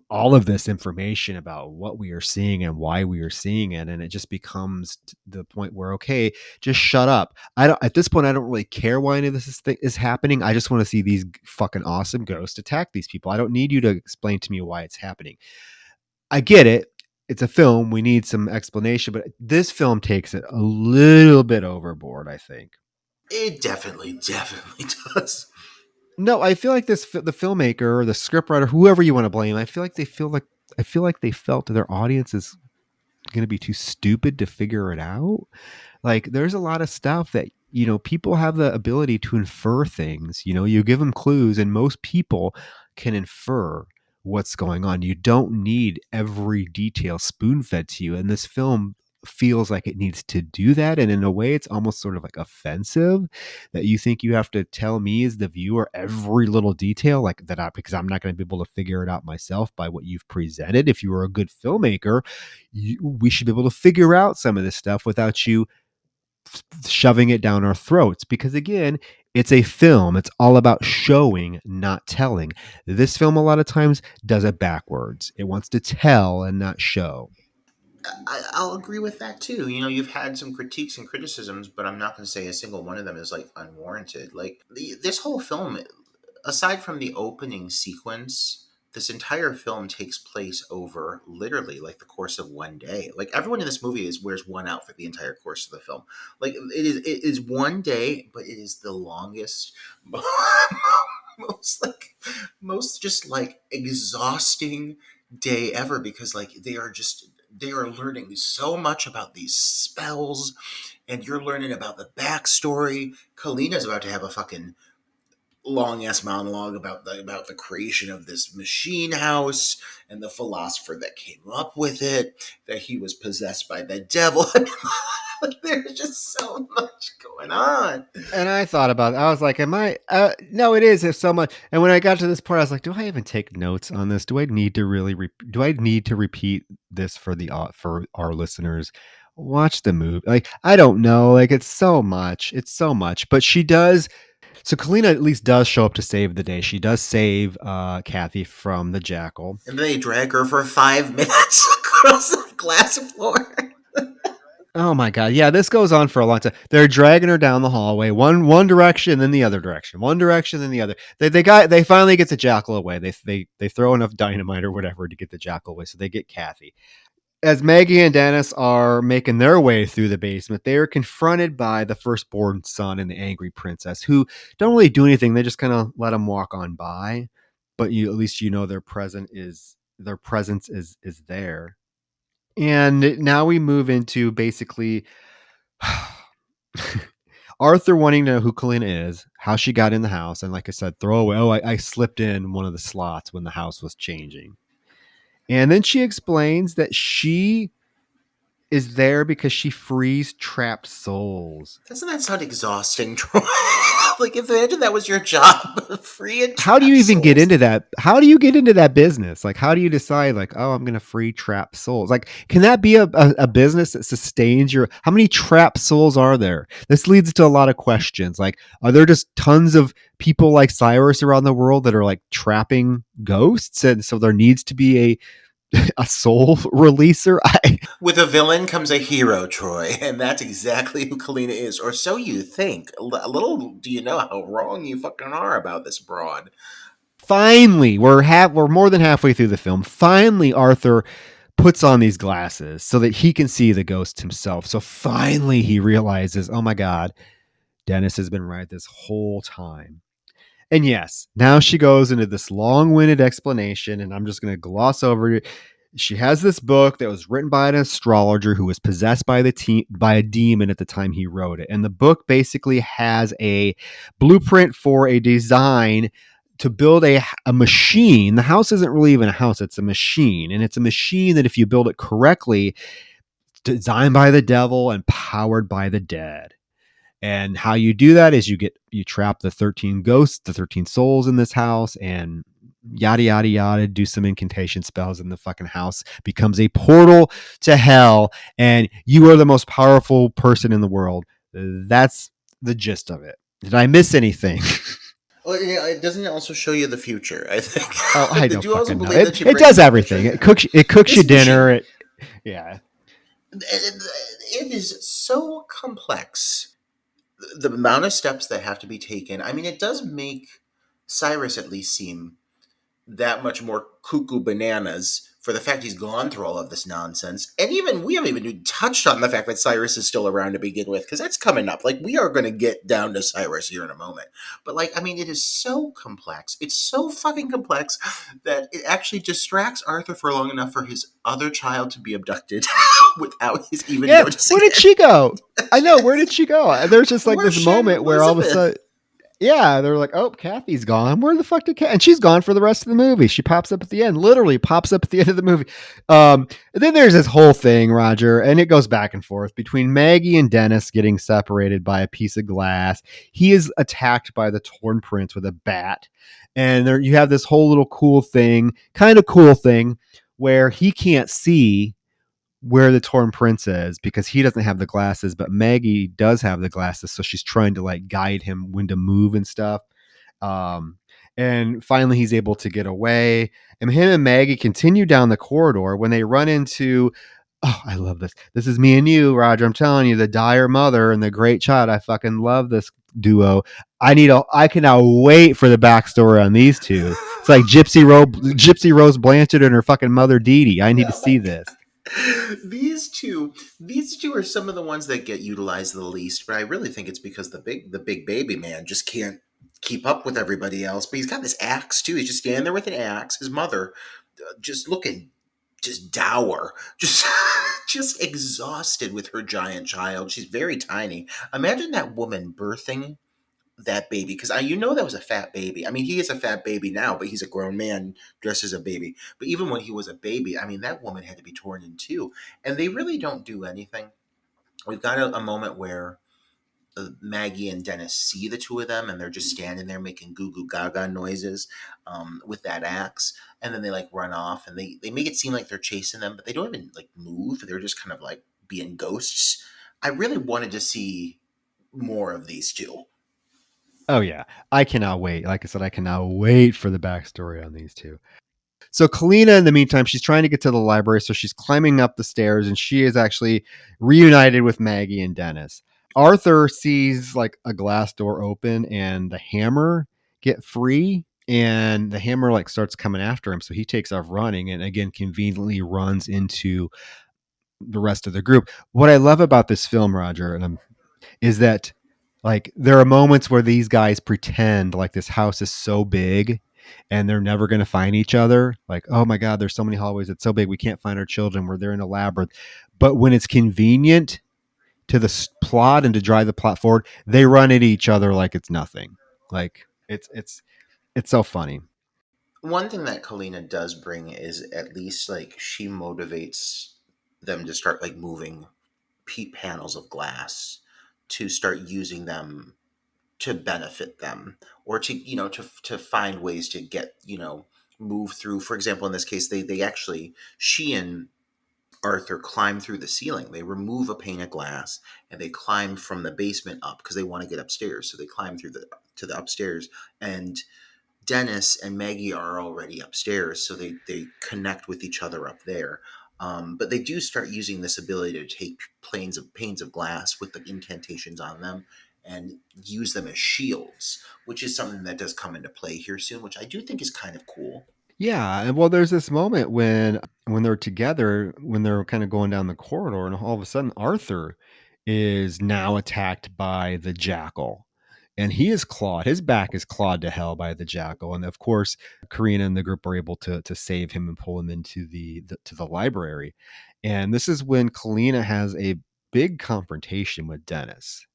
all of this information about what we are seeing and why we are seeing it, and it just becomes the point where, okay, just shut up. I don't. At this point, I don't really care why any of this is happening. I just want to see these fucking awesome ghosts attack these people. I don't need you to explain to me why it's happening. I get it. It's a film. We need some explanation, but this film takes it a little bit overboard, I think. It definitely does. No, I feel like the filmmaker or the scriptwriter, whoever you want to blame, I feel like they felt their audience is going to be too stupid to figure it out. Like there's a lot of stuff that people have the ability to infer things. You give them clues, and most people can infer what's going on. You don't need every detail spoon fed to you, and this film feels like it needs to do that, and in a way it's almost sort of like offensive that you think you have to tell me as the viewer every little detail like that because I'm not going to be able to figure it out myself by what you've presented. If you were a good filmmaker, we should be able to figure out some of this stuff without you shoving it down our throats, because again, it's a film. It's all about showing, not telling. This film a lot of times does it backwards. It wants to tell and not show. I'll agree with that too. You've had some critiques and criticisms, but I'm not going to say a single one of them is like unwarranted. Like this whole film, aside from the opening sequence, this entire film takes place over literally like the course of one day. Like everyone in this movie wears one outfit the entire course of the film. Like it is one day, but it is the longest, most like most just like exhausting day ever, because like they are learning so much about these spells, and you're learning about the backstory. Kalina's about to have a fucking long ass monologue about the creation of this machine house and the philosopher that came up with it, that he was possessed by the devil. There's just so much going on. And I thought about it. I was like, am I? No, it is. If so much. And when I got to this point, I was like, do I even take notes on this? Do I need to really? Do I need to repeat this for our listeners? Watch the movie. Like, I don't know. Like, it's so much. It's so much. But she does. So Kalina at least does show up to save the day. She does save Kathy from the jackal. And they drag her for 5 minutes across the glass floor. Oh my god. Yeah, this goes on for a long time. They're dragging her down the hallway, one direction, then the other direction. One direction, then the other. They finally get the jackal away. They throw enough dynamite or whatever to get the jackal away, so they get Kathy. As Maggie and Dennis are making their way through the basement, they are confronted by the firstborn son and the angry princess, who don't really do anything. They just kind of let them walk on by, but at least their presence is there. And now we move into basically Arthur wanting to know who Kalina is, how she got in the house, and like I said, throw away. Oh, I slipped in one of the slots when the house was changing. And then she explains that she is there because she frees trapped souls. Doesn't that sound exhausting, Troy? Like, if imagine that was your job, free and How do trap you even get souls. into that? How do you get into that business? Like, how do you decide, like, oh, I'm going to free trap souls? Like, can that be a business that sustains your? How many trap souls are there? This leads to a lot of questions. Like, are there just tons of people like Cyrus around the world that are like trapping ghosts? And so there needs to be a soul releaser? With a villain comes a hero, Troy, and that's exactly who Kalina is, or so you think. A little do you know how wrong you fucking are about this broad. Finally, we're more than halfway through the film. Finally, Arthur puts on these glasses so that he can see the ghost himself. So finally he realizes, oh my God, Dennis has been right this whole time. And yes, now she goes into this long-winded explanation, and I'm just going to gloss over it. She has this book that was written by an astrologer who was possessed by by a demon at the time he wrote it. And the book basically has a blueprint for a design to build a machine. The house isn't really even a house, it's a machine. And it's a machine that if you build it correctly, designed by the devil and powered by the dead. And how you do that is you trap the 13 ghosts, the 13 souls in this house, and yada yada yada, do some incantation spells, and the fucking house becomes a portal to hell, and you are the most powerful person in the world. That's the gist of it. Did I miss anything? Well, yeah, it doesn't also show you the future, I Oh, I think. Did don't you also fucking know. believe that she It brings does you the future? everything. It cooks you This dinner. machine, Yeah. it is so complex. The amount of steps that have to be taken. I mean, it does make Cyrus at least seem that much more cuckoo bananas for the fact he's gone through all of this nonsense. And even we haven't even touched on the fact that Cyrus is still around to begin with, because that's coming up. Like, we are going to get down to Cyrus here in a moment. But, like, I mean, it is so complex. It's so fucking complex that it actually distracts Arthur for long enough for his other child to be abducted without his even Yeah. noticing Where did it. she go? I know. Where did she go? There's just like Where's this Shannon moment where all of a Elizabeth? sudden, yeah, they're like, "Oh, Kathy's gone. Where the fuck did Kathy?" And she's gone for the rest of the movie. She pops up at the end, literally pops up at the end of the movie. And then there's this whole thing, Roger, and it goes back and forth between Maggie and Dennis getting separated by a piece of glass. He is attacked by the Torn Prince with a bat, and there you have this whole little kind of cool thing, where he can't see where the Torn Prince is because he doesn't have the glasses, but Maggie does have the glasses, so she's trying to like guide him when to move and stuff. Um, and finally, he's able to get away. And him and Maggie continue down the corridor when they run into. Oh, I love this. This is me and you, Roger. I'm telling you, the dire mother and the great child. I fucking love this duo. I cannot wait for the backstory on these two. It's like Gypsy Rose Blanchard and her fucking mother Dee Dee. I need to Oh my see this. these two are some of the ones that get utilized the least, but I really think it's because the big baby man just can't keep up with everybody else. But he's got this axe too. He's just standing there with an axe. His mother, just looking, just dour, just just exhausted with her giant child. She's very tiny. Imagine that woman birthing that baby, because you know that was a fat baby. I mean, he is a fat baby now, but he's a grown man dressed as a baby. But even when he was a baby, I mean, that woman had to be torn in two, and they really don't do anything. We've got a moment where Maggie and Dennis see the two of them, and they're just standing there making goo goo gaga noises with that axe, and then they like run off, and they make it seem like they're chasing them, but they don't even like move. They're just kind of like being ghosts. I really wanted to see more of these two. Oh yeah, I cannot wait. Like I said, I cannot wait for the backstory on these two. So Kalina, in the meantime, she's trying to get to the library, so she's climbing up the stairs, and she is actually reunited with Maggie and Dennis. Arthur sees like a glass door open and the hammer get free, and the hammer like starts coming after him, so he takes off running, and again conveniently runs into the rest of the group. What I love about this film, Roger, is that like there are moments where these guys pretend like this house is so big and they're never going to find each other. Like, oh my God, there's so many hallways. It's so big. We can't find our children. We're there in a labyrinth. But when it's convenient to the plot and to drive the plot forward, they run into each other like it's nothing. Like it's so funny. One thing that Kalina does bring is at least like she motivates them to start like moving panels of glass to start using them to benefit them or to to find ways to get move through. For example, in this case, they actually she and Arthur climb through the ceiling. They remove a pane of glass and they climb from the basement up because they want to get upstairs. So they climb through the to the upstairs, and Dennis and Maggie are already upstairs, so they connect with each other up there. But they do start using this ability to take panes of glass with the incantations on them and use them as shields, which is something that does come into play here soon, which I do think is kind of cool. Yeah, and well, there's this moment when they're together, when they're kind of going down the corridor, and all of a sudden Arthur is now attacked by the jackal. And he is clawed. His back is clawed to hell by the jackal. And of course, Karina and the group are able to save him and pull him into to the library. And this is when Kalina has a big confrontation with Dennis.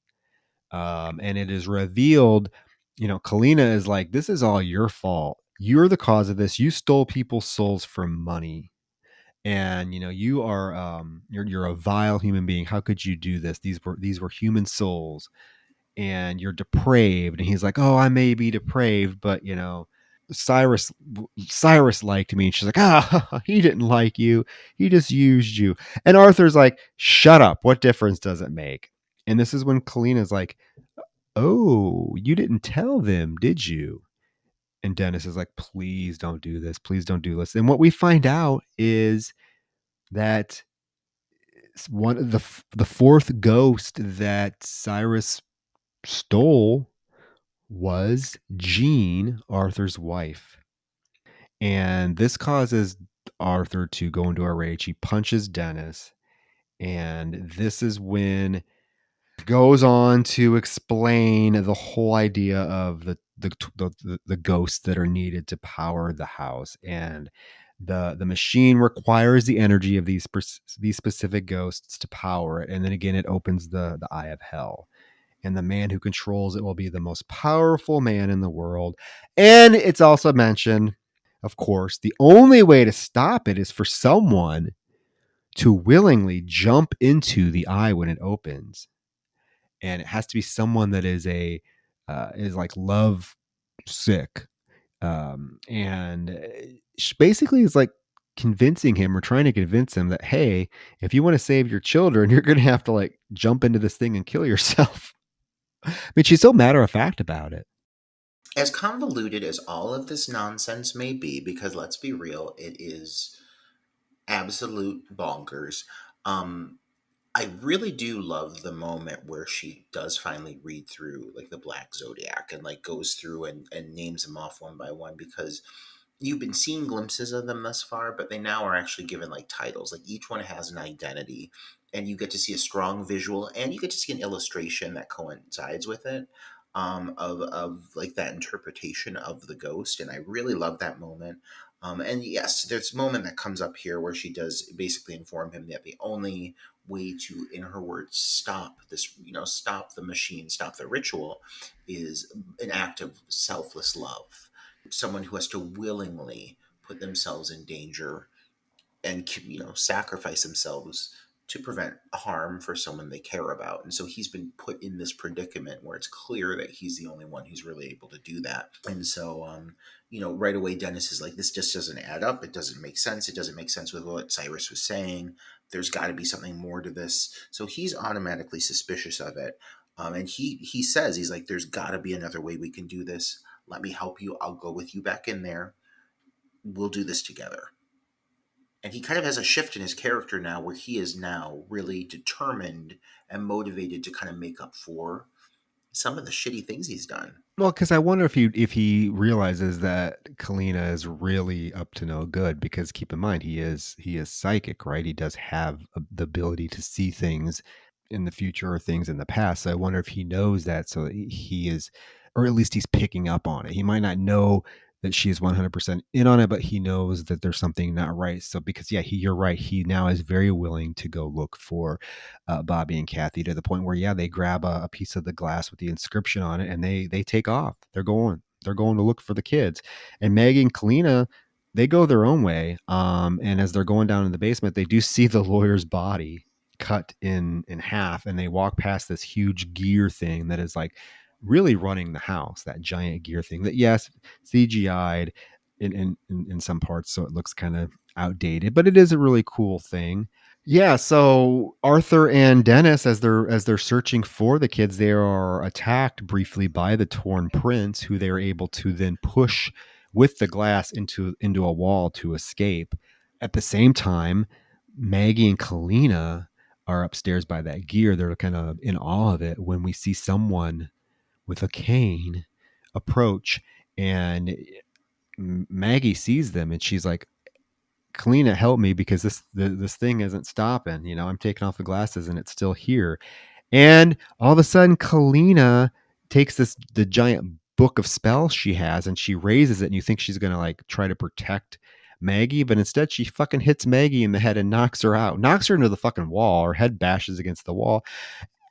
And it is revealed, Kalina is like, this is all your fault. You're the cause of this. You stole people's souls for money. And you are you're a vile human being. How could you do this? These were human souls, and you're depraved. And he's like, oh, I may be depraved, but Cyrus Cyrus liked me. And she's like, he didn't like you. He just used you. And Arthur's like, shut up. What difference does it make? And this is when Kalina's like, oh, you didn't tell them, did you? And Dennis is like, please don't do this. Please don't do this. And what we find out is that one of the fourth ghost that Cyrus stole was Jean, Arthur's wife. And this causes Arthur to go into a rage. He punches Dennis. And this is when goes on to explain the whole idea of the ghosts that are needed to power the house, and the machine requires the energy of these specific ghosts to power it, and then again it opens the eye of hell, and the man who controls it will be the most powerful man in the world. And it's also mentioned, of course, the only way to stop it is for someone to willingly jump into the eye when it opens, and it has to be someone that is like love sick, and she basically is like convincing him or trying to convince him that, hey, if you want to save your children, you're gonna have to like jump into this thing and kill yourself. I mean, she's so matter of fact about it. As convoluted as all of this nonsense may be, because let's be real, it is absolute bonkers. Um, I really do love the moment where she does finally read through like the Black Zodiac and like goes through and names them off one by one, because you've been seeing glimpses of them thus far, but they now are actually given like titles. Like each one has an identity, and you get to see a strong visual, and you get to see an illustration that coincides with it, of like that interpretation of the ghost. And I really love that moment. And yes, there's a moment that comes up here where she does basically inform him that the only way to, in her words, stop this, stop the machine, stop the ritual, is an act of selfless love. Someone who has to willingly put themselves in danger and sacrifice themselves to prevent harm for someone they care about. And so he's been put in this predicament where it's clear that he's the only one who's really able to do that. And so right away Dennis is like, this just doesn't add up, it doesn't make sense, it doesn't make sense with what Cyrus was saying, there's got to be something more to this. So he's automatically suspicious of it. And he says, he's like, there's got to be another way we can do this. Let me help you, I'll go with you back in there, we'll do this together. And he kind of has a shift in his character now where he is now really determined and motivated to kind of make up for some of the shitty things he's done. Well, because I wonder if he realizes that Kalina is really up to no good. Because keep in mind, he is psychic, right? He does have the ability to see things in the future or things in the past. So I wonder if he knows that, so he is, or at least he's picking up on it. He might not know that she is 100% in on it, but he knows that there's something not right. So because you're right, he now is very willing to go look for Bobby and Kathy, to the point where they grab a piece of the glass with the inscription on it, and they take off. They're going to look for the kids, and Maggie and Kalina, they go their own way. And as they're going down in the basement, they do see the lawyer's body cut in half, and they walk past this huge gear thing that is like really running the house, that giant gear thing that, yes, CGI'd in some parts, so it looks kind of outdated, but it is a really cool thing. Yeah, so Arthur and Dennis, as they're searching for the kids, they are attacked briefly by the Torn Prince, who they are able to then push with the glass into a wall to escape. At the same time, Maggie and Kalina are upstairs by that gear. They're kind of in awe of it when we see someone with a cane approach, and Maggie sees them, and she's like, Kalina, help me, because this thing isn't stopping. I'm taking off the glasses and it's still here. And all of a sudden, Kalina takes the giant book of spells she has, and she raises it, and you think she's gonna like try to protect Maggie, but instead she fucking hits Maggie in the head and knocks her out, knocks her into the fucking wall. Her head bashes against the wall,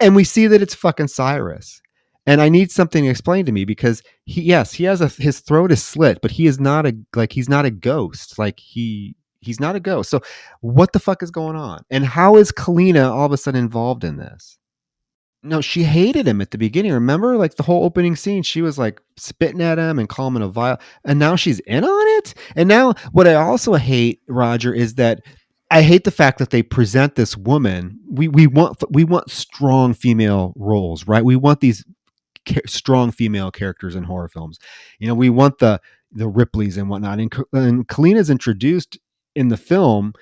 and we see that it's fucking Cyrus. And I need something explained to me, because he has his throat is slit, but he is not he's not a ghost. He's not a ghost. So what the fuck is going on? And how is Kalina all of a sudden involved in this? No, she hated him at the beginning. Remember, like the whole opening scene, she was like spitting at him and calling him a vile. And now she's in on it. And now, what I also hate, Roger, is that I hate the fact that they present this woman. We want strong female roles, right? We want these strong female characters in horror films. We want the Ripleys and whatnot. And Kalina's introduced in the film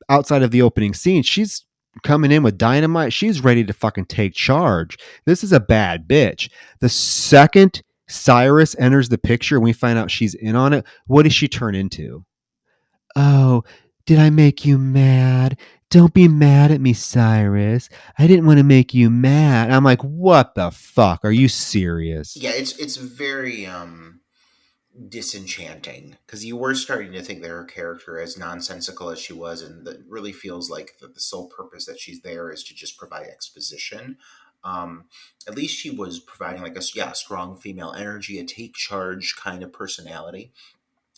outside of the opening scene. She's coming in with dynamite. She's ready to fucking take charge. This is a bad bitch. The second Cyrus enters the picture and we find out she's in on it, what does she turn into? Oh, did I make you mad? Don't be mad at me, Cyrus. I didn't want to make you mad. I'm like, what the fuck? Are you serious? Yeah, it's very disenchanting, because you were starting to think that her character, as nonsensical as she was, and that really feels like the sole purpose that she's there is to just provide exposition. Um, at least she was providing like a strong female energy, a take charge kind of personality.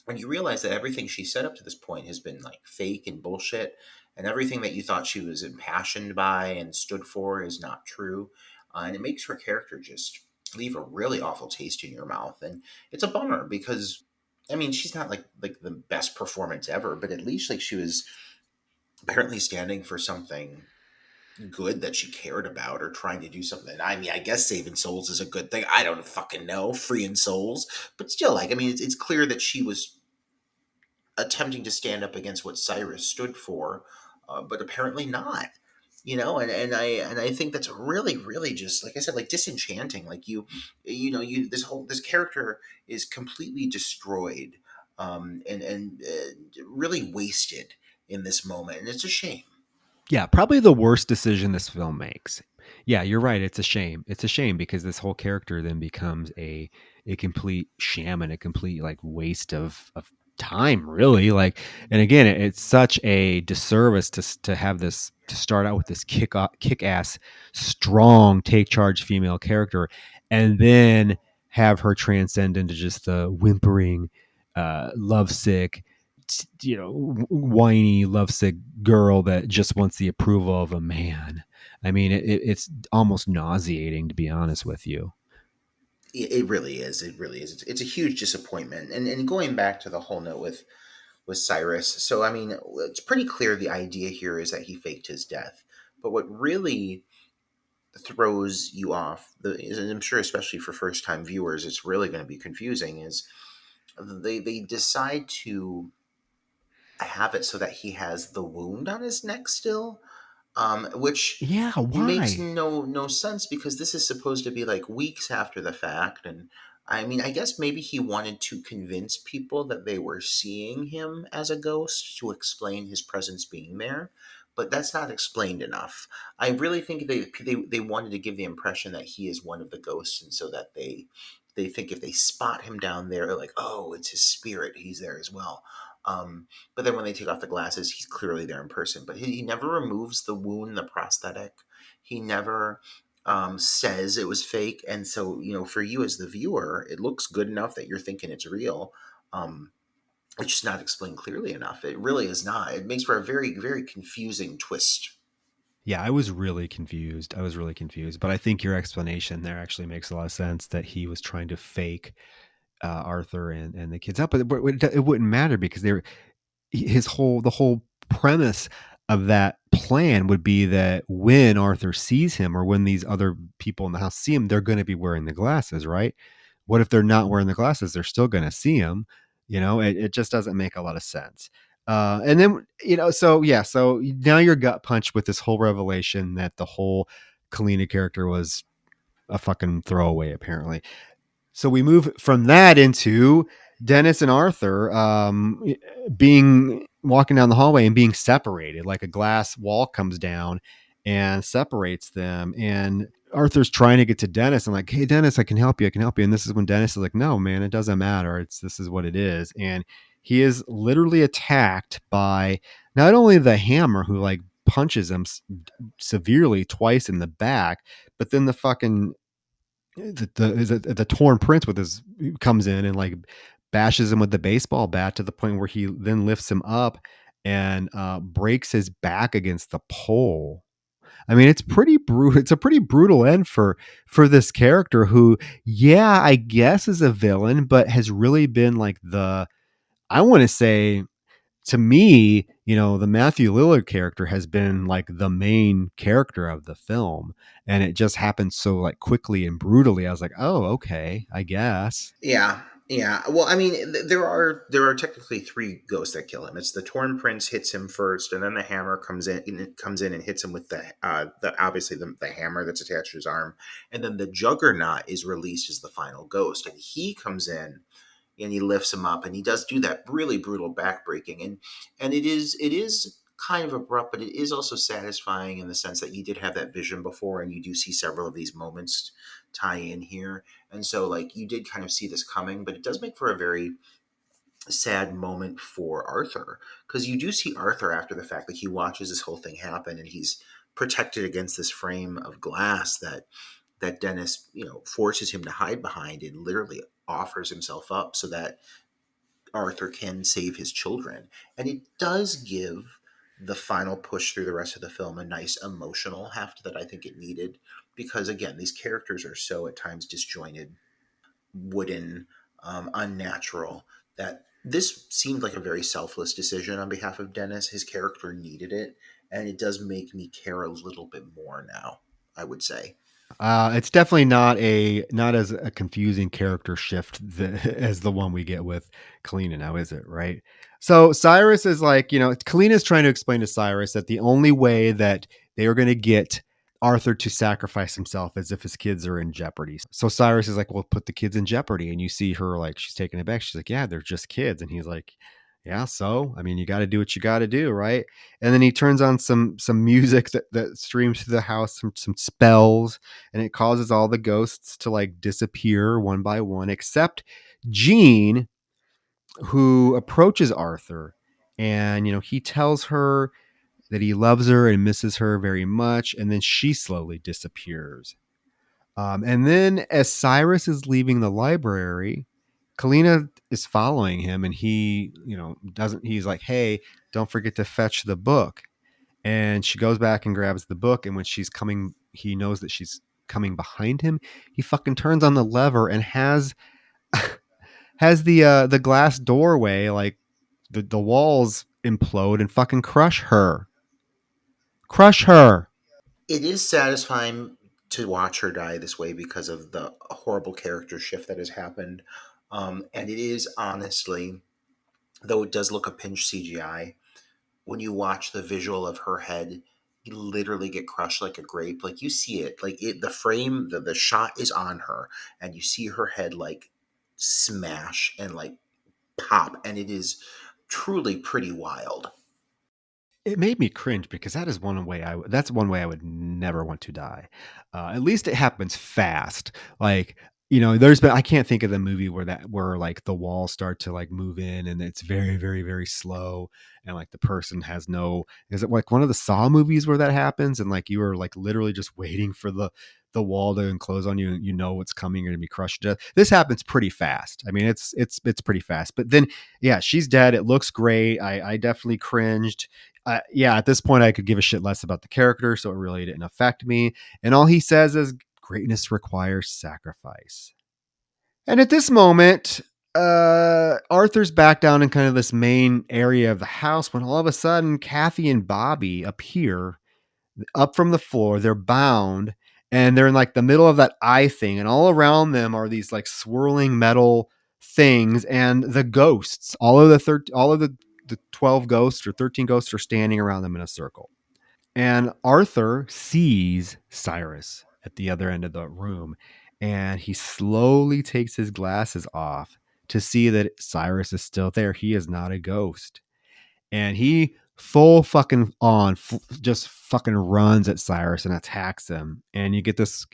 And you realize that everything she said up to this point has been like fake and bullshit, and everything that you thought she was impassioned by and stood for is not true. And it makes her character just leave a really awful taste in your mouth, and it's a bummer because, I mean, she's not like the best performance ever, but at least like she was apparently standing for something good that she cared about, or trying to do something. I mean, I guess saving souls is a good thing. I don't fucking know, freeing souls, but still, like, I mean, it's clear that she was attempting to stand up against what Cyrus stood for, but apparently not. And I think that's really, really, just like I said, like disenchanting. Like this character is completely destroyed, and really wasted in this moment, and it's a shame. Yeah, probably the worst decision this film makes. Yeah, you're right. It's a shame. It's a shame because this whole character then becomes a complete sham and a complete like waste of time, really. Like, and again, it's such a disservice to have this, to start out with this kick ass, strong, take charge female character, and then have her transcend into just the whimpering, lovesick, whiny, lovesick girl that just wants the approval of a man. I mean, it's almost nauseating, to be honest with you. It really is. It really is. It's a huge disappointment. And going back to the whole note with Cyrus, so I mean, it's pretty clear the idea here is that he faked his death. But what really throws you off, and I'm sure especially for first time viewers, it's really going to be confusing, is they decide to have it so that he has the wound on his neck still, which Yeah, makes why? no sense, because this is supposed to be like weeks after the fact. And I mean, I guess maybe he wanted to convince people that they were seeing him as a ghost to explain his presence being there, but that's not explained enough. I really think they wanted to give the impression that he is one of the ghosts, and so that they they think if they spot him down there, they're like, oh, it's his spirit. He's there as well. But then when they take off the glasses, he's clearly there in person. But he never removes the wound, the prosthetic. He never says it was fake. And so, for you as the viewer, it looks good enough that you're thinking it's real. It's just not explained clearly enough. It really is not. It makes for a very, very confusing twist. Yeah, I was really confused. But I think your explanation there actually makes a lot of sense, that he was trying to fake Arthur and the kids up, but it wouldn't matter, because the whole premise of that plan would be that when Arthur sees him, or when these other people in the house see him, they're going to be wearing the glasses, right? What if they're not wearing the glasses? They're still going to see him. It just doesn't make a lot of sense. And then, so yeah, so now you're gut punched with this whole revelation that the whole Kalina character was a fucking throwaway, apparently. So we move from that into Dennis and Arthur being walking down the hallway and being separated. Like a glass wall comes down and separates them. And Arthur's trying to get to Dennis and like, hey, Dennis, I can help you. I can help you. And this is when Dennis is like, no, man, it doesn't matter. This is what it is. And he is literally attacked by not only the hammer, who like punches him severely twice in the back, but then the fucking the torn prince with his comes in and like bashes him with the baseball bat, to the point where he then lifts him up and breaks his back against the pole. I mean, it's pretty brutal. It's a pretty brutal end for this character who, yeah, I guess is a villain, but has really been like I want to say, to me, the Matthew Lillard character has been like the main character of the film, and it just happened so like quickly and brutally. I was like, oh, okay, I guess. Yeah, yeah. Well, I mean, there are technically three ghosts that kill him. It's the Torn Prince hits him first, and then the hammer comes in and hits him with the obviously the hammer that's attached to his arm, and then the Juggernaut is released as the final ghost, and he comes in and he lifts him up, and he does do that really brutal backbreaking, and it is kind of abrupt, but it is also satisfying in the sense that you did have that vision before, and you do see several of these moments tie in here, and so like you did kind of see this coming, but it does make for a very sad moment for Arthur, because you do see Arthur after the fact, like he watches this whole thing happen, and he's protected against this frame of glass that Dennis, forces him to hide behind, and literally offers himself up so that Arthur can save his children. And it does give the final push through the rest of the film a nice emotional heft that I think it needed, because again, these characters are so at times disjointed, wooden, unnatural, that this seemed like a very selfless decision on behalf of Dennis. His character needed it, and it does make me care a little bit more now, I would say. It's definitely not as a confusing character shift as the one we get with Kalina now, is it? Right. So Cyrus is like, Kalina is trying to explain to Cyrus that the only way that they are going to get Arthur to sacrifice himself is if his kids are in jeopardy. So Cyrus is like, well, put the kids in jeopardy. And you see her like, she's taking it back. She's like, yeah, they're just kids. And he's like, yeah, so I mean, you got to do what you got to do, right? And then he turns on some music that streams through the house, some spells, and it causes all the ghosts to like disappear one by one, except Jean, who approaches Arthur, and he tells her that he loves her and misses her very much, and then she slowly disappears. And then as Cyrus is leaving the library, Kalina is following him, and he, doesn't. He's like, "Hey, don't forget to fetch the book." And she goes back and grabs the book, and when she's coming, he knows that she's coming behind him. He fucking turns on the lever and has the glass doorway, like the walls implode and fucking crush her. Crush her. It is satisfying to watch her die this way because of the horrible character shift that has happened. And it is honestly, though it does look a pinch CGI, when you watch the visual of her head, you literally get crushed like a grape. Like you see it, like the frame, the shot is on her, and you see her head like smash and like pop, and it is truly pretty wild. It made me cringe, because that's one way I would never want to die. At least it happens fast. Like there's been, I can't think of the movie where like the walls start to like move in and it's very, very, very slow. And like the person has is it like one of the Saw movies where that happens? And like you are like literally just waiting for the wall to enclose on you and you know what's coming, you're gonna be crushed to death. This happens pretty fast. I mean, it's pretty fast. But then yeah, she's dead. It looks great. I definitely cringed. Yeah, at this point I could give a shit less about the character, so it really didn't affect me. And all he says is greatness requires sacrifice. And at this moment, Arthur's back down in kind of this main area of the house when all of a sudden Kathy and Bobby appear up from the floor. They're bound and they're in like the middle of that eye thing. And all around them are these like swirling metal things and the ghosts. All of the 12 ghosts or 13 ghosts are standing around them in a circle. And Arthur sees Cyrus at the other end of the room, and he slowly takes his glasses off to see that Cyrus is still there. He is not a ghost. And he full fucking on just fucking runs at Cyrus and attacks him. And you get this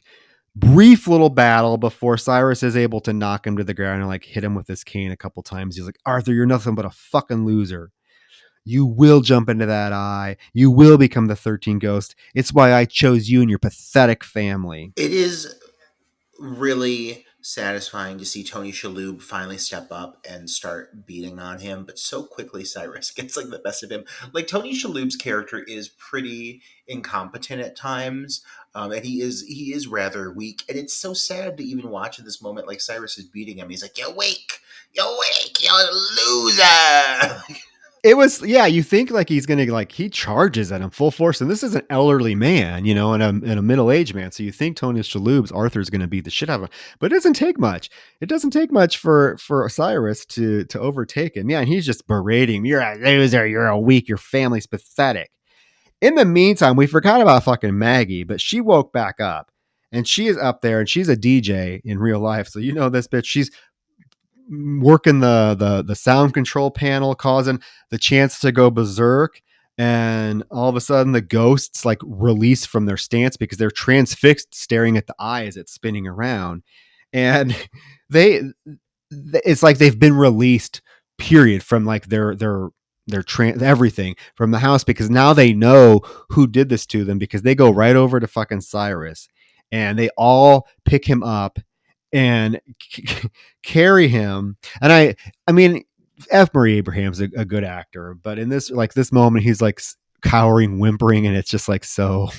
brief little battle before Cyrus is able to knock him to the ground and like hit him with his cane a couple times. He's like, Arthur, you're nothing but a fucking loser. You will jump into that eye. You will become the 13 ghost. It's why I chose you and your pathetic family. It is really satisfying to see Tony Shalhoub finally step up and start beating on him, but so quickly Cyrus gets like the best of him. Like Tony Shalhoub's character is pretty incompetent at times, and he is rather weak, and it's so sad to even watch in this moment. Like Cyrus is beating him, he's like, "You're weak, you loser." It was, yeah, you think like he's going to like, he charges at him full force. And this is an elderly man, and a middle-aged man. So you think Tony Shalhoub's Arthur's going to beat the shit out of him, but it doesn't take much. It doesn't take much for Cyrus to overtake him. Yeah. And he's just berating him. You're a loser. You're a weak. Your family's pathetic. In the meantime, we forgot about fucking Maggie, but she woke back up and she is up there and she's a DJ in real life. So this bitch, she's working the sound control panel, causing the chance to go berserk. And all of a sudden the ghosts like release from their stance because they're transfixed staring at the eye as it's spinning around. And they it's like they've been released, period, from like their everything from the house, because now they know who did this to them, because they go right over to fucking Cyrus and they all pick him up and carry him. And I mean, F. Murray Abraham's a good actor, but in this moment, he's like cowering, whimpering, and it's just like so.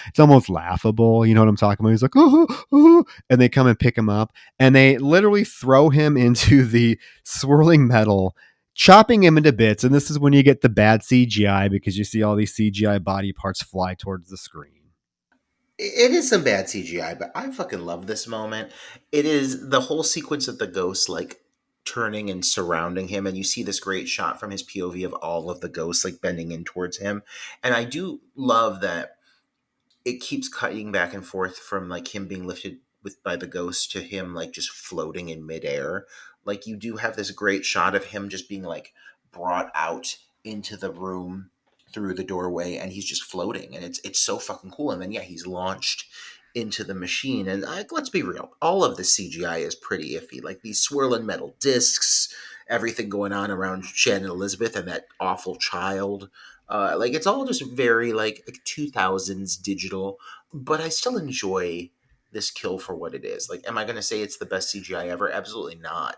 It's almost laughable. You know what I'm talking about? He's like, oh, oh, and they come and pick him up, and they literally throw him into the swirling metal, chopping him into bits. And this is when you get the bad CGI, because you see all these CGI body parts fly towards the screen. It is some bad CGI, but I fucking love this moment. It is the whole sequence of the ghosts like turning and surrounding him, and you see this great shot from his POV of all of the ghosts like bending in towards him. And I do love that it keeps cutting back and forth from like him being lifted by the ghost to him like just floating in midair. Like you do have this great shot of him just being like brought out into the room through the doorway, and he's just floating, and it's so fucking cool. And then yeah, he's launched into the machine, and let's be real, all of the CGI is pretty iffy. Like these swirling metal discs, everything going on around Shannon Elizabeth and that awful child. Like it's all just very like 2000s digital, but I still enjoy this kill for what it is. Like, am I going to say it's the best CGI ever? Absolutely not.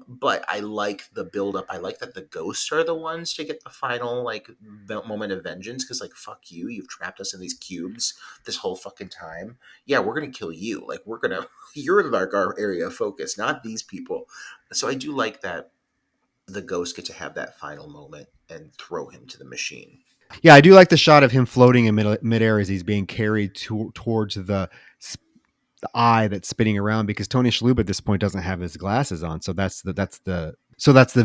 But I like the build up. I like that the ghosts are the ones to get the final like moment of vengeance, because like fuck you, you've trapped us in these cubes this whole fucking time. Yeah, we're gonna kill you. Like we're gonna you're like our area of focus, not these people. So I do like that the ghosts get to have that final moment and throw him to the machine. Yeah, I do like the shot of him floating in midair as he's being carried towards the eye that's spinning around, because Tony Shalhoub at this point doesn't have his glasses on. So that's the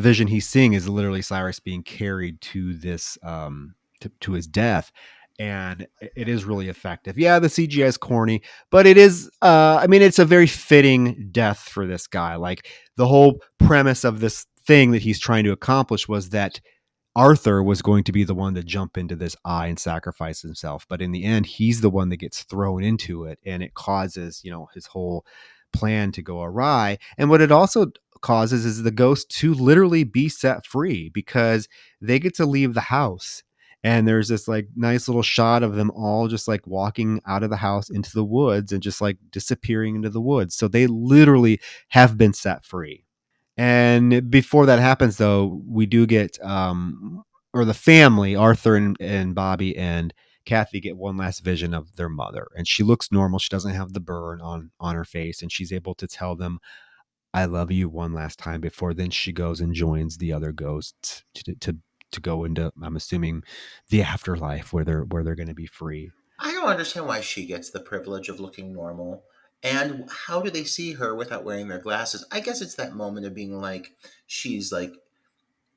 vision he's seeing, is literally Cyrus being carried to this to his death. And it is really effective. Yeah, the CGI is corny, but it is I mean, it's a very fitting death for this guy. Like the whole premise of this thing that he's trying to accomplish was that Arthur was going to be the one to jump into this eye and sacrifice himself. But in the end, he's the one that gets thrown into it, and it causes, his whole plan to go awry. And what it also causes is the ghost to literally be set free because they get to leave the house. And there's this like nice little shot of them all just like walking out of the house into the woods and just like disappearing into the woods. So they literally have been set free. And before that happens, though, we do get, or the family, Arthur and Bobby and Kathy get one last vision of their mother, and she looks normal. She doesn't have the burn on her face, and she's able to tell them, "I love you" one last time before then she goes and joins the other ghosts to go into, I'm assuming, the afterlife where they're going to be free. I don't understand why she gets the privilege of looking normal. And how do they see her without wearing their glasses? I guess it's that moment of being like, she's like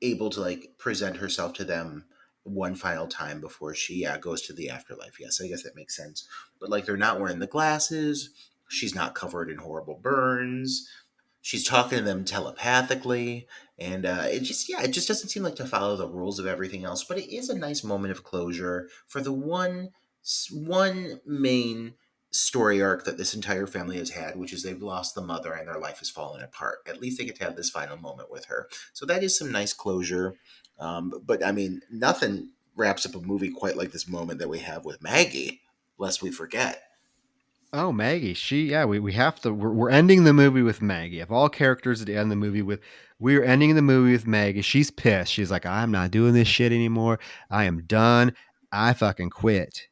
able to like present herself to them one final time before she, yeah, goes to the afterlife. Yes, I guess that makes sense. But like, they're not wearing the glasses. She's not covered in horrible burns. She's talking to them telepathically, and it just, yeah, it just doesn't seem like to follow the rules of everything else. But it is a nice moment of closure for the one main story arc that this entire family has had, which is they've lost the mother and their life has fallen apart. At least they get to have this final moment with her, so that is some nice closure. But I mean, nothing wraps up a movie quite like this moment that we have with Maggie, lest we forget. Oh, Maggie. We have to, we're ending the movie with Maggie. Of all characters to end the movie with, we're ending the movie with Maggie. She's pissed. She's like, I'm not doing this shit anymore. I am done. I fucking quit.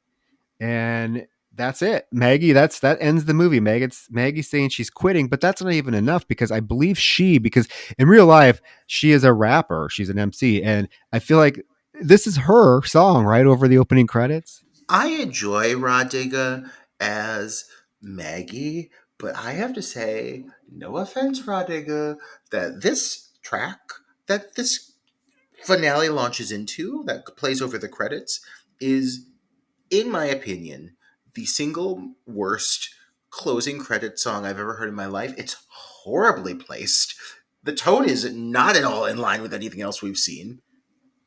And that's it. Maggie, that ends the movie. Maggie saying she's quitting, but that's not even enough because I believe because in real life, she is a rapper. She's an MC. And I feel like this is her song right over the opening credits. I enjoy Rah Digga as Maggie, but I have to say, no offense, Rah Digga, that this track that this finale launches into, that plays over the credits, is, in my opinion, the single worst closing credit song I've ever heard in my life. It's horribly placed. The tone is not at all in line with anything else we've seen.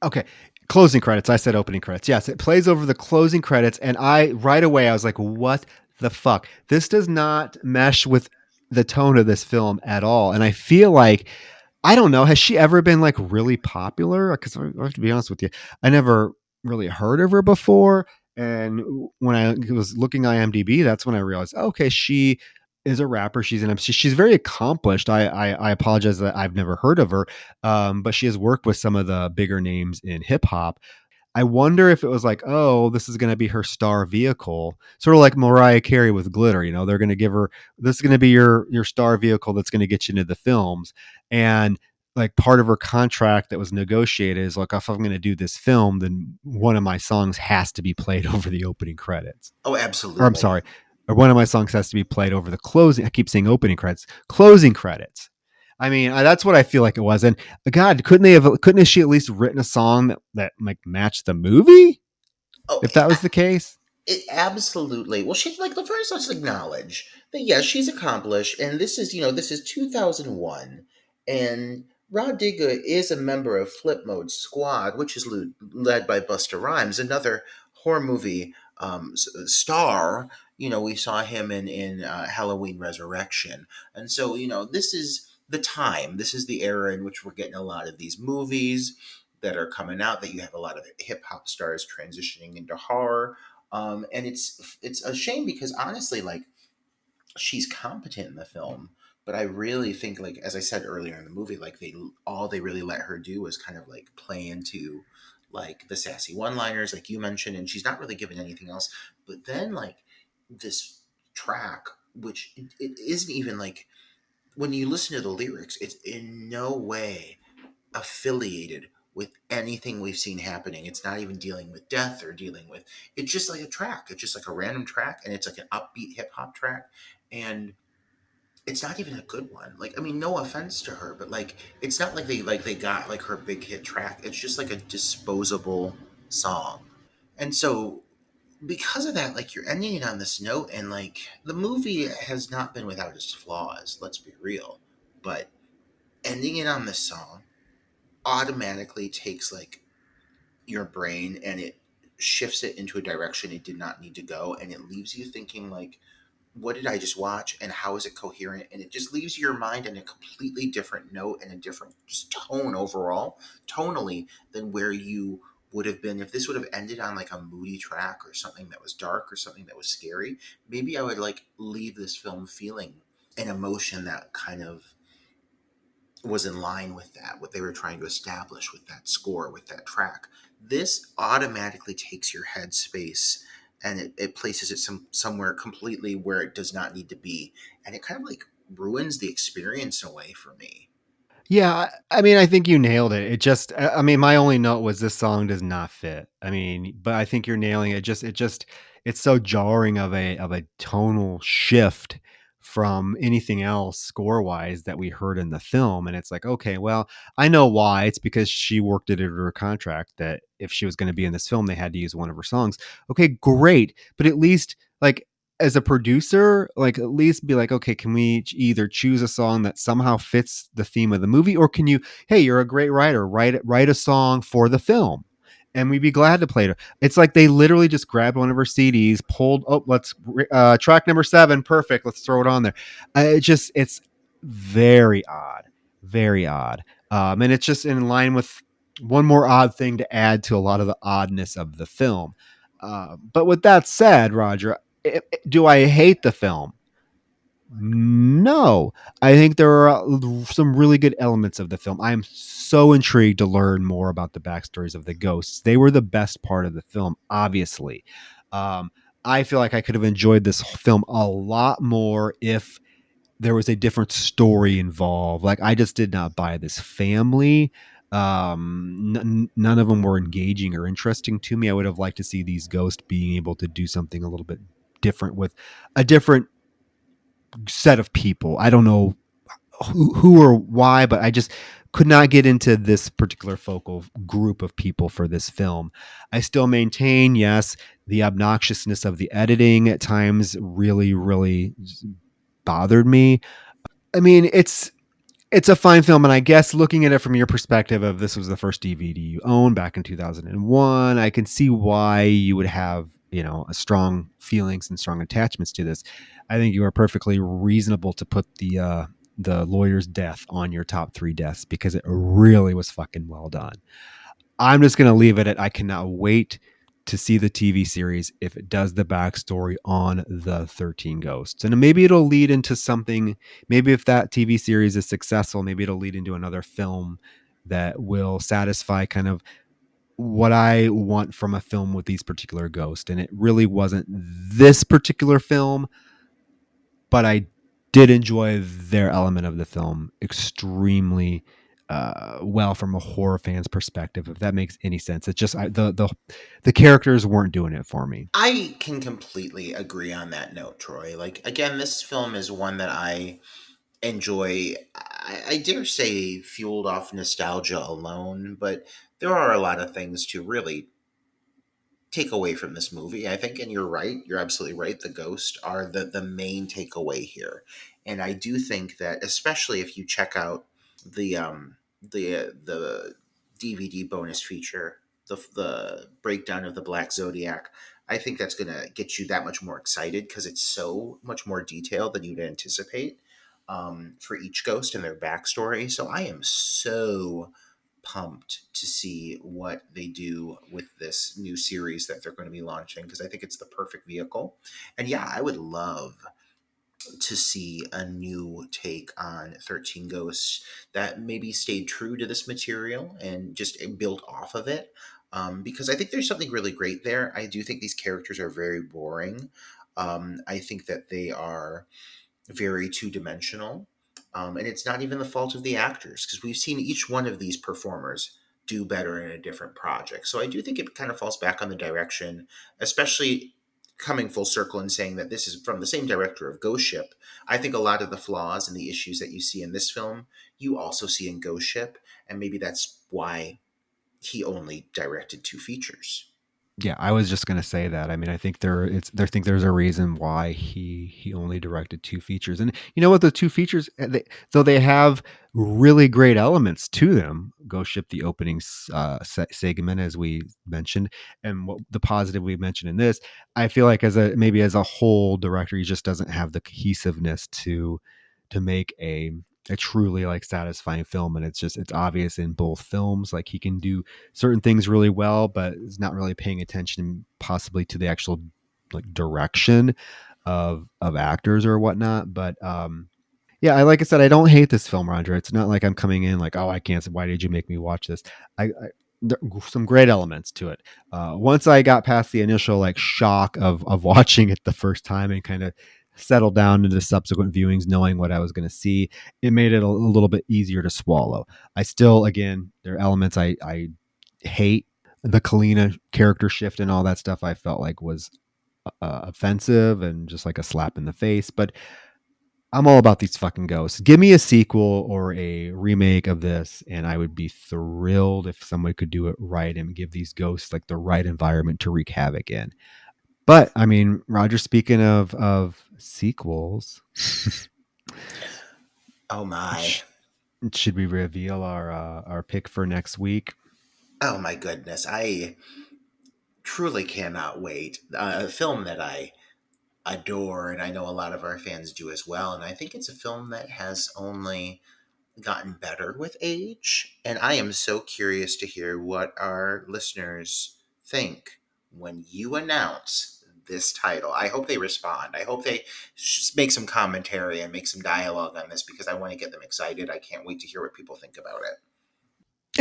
Okay. Closing credits. I said opening credits. Yes, it plays over the closing credits. And right away, I was like, what the fuck? This does not mesh with the tone of this film at all. And I feel like, I don't know, has she ever been like really popular? Because I have to be honest with you, I never really heard of her before. And when I was looking IMDb, that's when I realized, okay, she is a rapper. She's an MC. She's very accomplished. I apologize that I've never heard of her, but she has worked with some of the bigger names in hip hop. I wonder if it was like, oh, this is going to be her star vehicle, sort of like Mariah Carey with Glitter. You know, they're going to give her, this is going to be your star vehicle that's going to get you into the films. And like part of her contract that was negotiated is like, if I'm going to do this film, then one of my songs has to be played over the opening credits. Oh, Or I'm absolutely. sorry, or one of my songs has to be played over the closing. I keep saying opening credits, closing credits. I mean, that's what I feel like it was. And God, couldn't she at least written a song that like matched the movie? Oh, If that was the case. it absolutely. Well, she's like, the first, let's acknowledge that yes, she's accomplished, and this is, this is 2001, and Rah Digga is a member of Flip Mode Squad, which is led by Busta Rhymes, another horror movie star. We saw him in Halloween Resurrection, and so this is the time. This is the era in which we're getting a lot of these movies that are coming out. That you have a lot of hip hop stars transitioning into horror, and it's a shame because honestly, like, she's competent in the film, but I really think, like, as I said earlier in the movie, like, they really let her do was kind of like play into like the sassy one liners like you mentioned, and she's not really given anything else. But then like this track, which it isn't even like, when you listen to the lyrics, it's in no way affiliated with anything we've seen happening. It's not even dealing with death or dealing with. It's just like a track. It's just like a random track, and it's like an upbeat hip hop track, and it's not even a good one. Like, I mean, no offense to her, but like, it's not like they got like her big hit track. It's just like a disposable song, and so because of that, like, you're ending it on this note, and like, the movie has not been without its flaws. Let's be real, but ending it on this song automatically takes like your brain and it shifts it into a direction it did not need to go, and it leaves you thinking like, what did I just watch and how is it coherent? And it just leaves your mind in a completely different note and a different just tone overall, tonally, than where you would have been if this would have ended on like a moody track or something that was dark or something that was scary. Maybe I would like leave this film feeling an emotion that kind of was in line with that, what they were trying to establish with that score, with that track. This automatically takes your headspace and it places it somewhere completely where it does not need to be. And it kind of like ruins the experience away for me. Yeah, I mean, I think you nailed it. It just, I mean, my only note was this song does not fit. I mean, but I think you're nailing it. It's so jarring of a tonal shift from anything else score wise that we heard in the film. And it's like, okay, well, I know why. It's because she worked it into her contract that if she was going to be in this film, they had to use one of her songs. Okay, great. But at least, like, as a producer, like at least be like, okay, can we either choose a song that somehow fits the theme of the movie, or can you, hey, you're a great writer, write a song for the film, and we'd be glad to play it. It's like they literally just grabbed one of her CDs, pulled, oh, let's track number 7, perfect, let's throw it on there. It's very odd, very odd, and it's just in line with one more odd thing to add to a lot of the oddness of the film. But with that said, Roger, do I hate the film? No. I think there are some really good elements of the film. I am so intrigued to learn more about the backstories of the ghosts. They were the best part of the film, obviously. Um, I feel like I could have enjoyed this film a lot more if there was a different story involved. Like, I just did not buy this family. None of them were engaging or interesting to me. I would have liked to see these ghosts being able to do something a little bit different with a different set of people. I don't know who or why, but I just could not get into this particular focal group of people for this film. I still maintain, yes, the obnoxiousness of the editing at times really, really bothered me. I mean, it's a fine film, and I guess looking at it from your perspective of this was the first DVD you owned back in 2001, I can see why you would have, a strong feelings and strong attachments to this. I think you are perfectly reasonable to put the lawyer's death on your top 3 deaths because it really was fucking well done. I'm just going to leave it at I cannot wait to see the TV series if it does the backstory on the 13 Ghosts. And maybe it'll lead into something. Maybe if that TV series is successful, maybe it'll lead into another film that will satisfy kind of what I want from a film with these particular ghosts. And it really wasn't this particular film, but I did enjoy their element of the film extremely well from a horror fan's perspective. If that makes any sense, it's just the characters weren't doing it for me. I can completely agree on that note, Troy. Like, again, this film is one that I enjoy. I dare say fueled off nostalgia alone, but there are a lot of things to really take away from this movie, I think. And you're right, you're absolutely right, the ghosts are the main takeaway here. And I do think that, especially if you check out the DVD bonus feature, the breakdown of the Black Zodiac, I think that's going to get you that much more excited because it's so much more detailed than you'd anticipate, for each ghost and their backstory. So I am so pumped to see what they do with this new series that they're going to be launching because I think it's the perfect vehicle. And yeah, I would love to see a new take on 13 Ghosts that maybe stayed true to this material and just built off of it. Because I think there's something really great there. I do think these characters are very boring. I think that they are very two dimensional. And it's not even the fault of the actors because we've seen each one of these performers do better in a different project. So I do think it kind of falls back on the direction, especially coming full circle and saying that this is from the same director of Ghost Ship. I think a lot of the flaws and the issues that you see in this film, you also see in Ghost Ship. And maybe that's why he only directed 2 features. Yeah, I was just gonna say that. I mean, I think there's a reason why he only directed two features, and you know what? The two features, though they have really great elements to them. Go Ship, the opening segment, as we mentioned, and what the positive we mentioned in this. I feel like as a whole director, he just doesn't have the cohesiveness to make a truly like satisfying film, and it's obvious in both films. Like he can do certain things really well, but is not really paying attention possibly to the actual like direction of actors or whatnot. But yeah, like I said, I don't hate this film, Roger. It's not like I'm coming in like, oh, I can't. Why did you make me watch this? There are some great elements to it. Once I got past the initial like shock of watching it the first time and kind of settled down into the subsequent viewings, knowing what I was going to see, it made it a little bit easier to swallow. I still, again, there are elements I hate. The Kalina character shift and all that stuff I felt like was offensive and just like a slap in the face. But I'm all about these fucking ghosts. Give me a sequel or a remake of this, and I would be thrilled if someone could do it right and give these ghosts like the right environment to wreak havoc in. But I mean, Roger, speaking of sequels, Oh my. should we reveal our pick for next week? Oh my goodness. I truly cannot wait. A film that I adore, and I know a lot of our fans do as well. And I think it's a film that has only gotten better with age. And I am so curious to hear what our listeners think when you announce this title. I hope they respond. I hope they make some commentary and make some dialogue on this because I want to get them excited. I can't wait to hear what people think about it.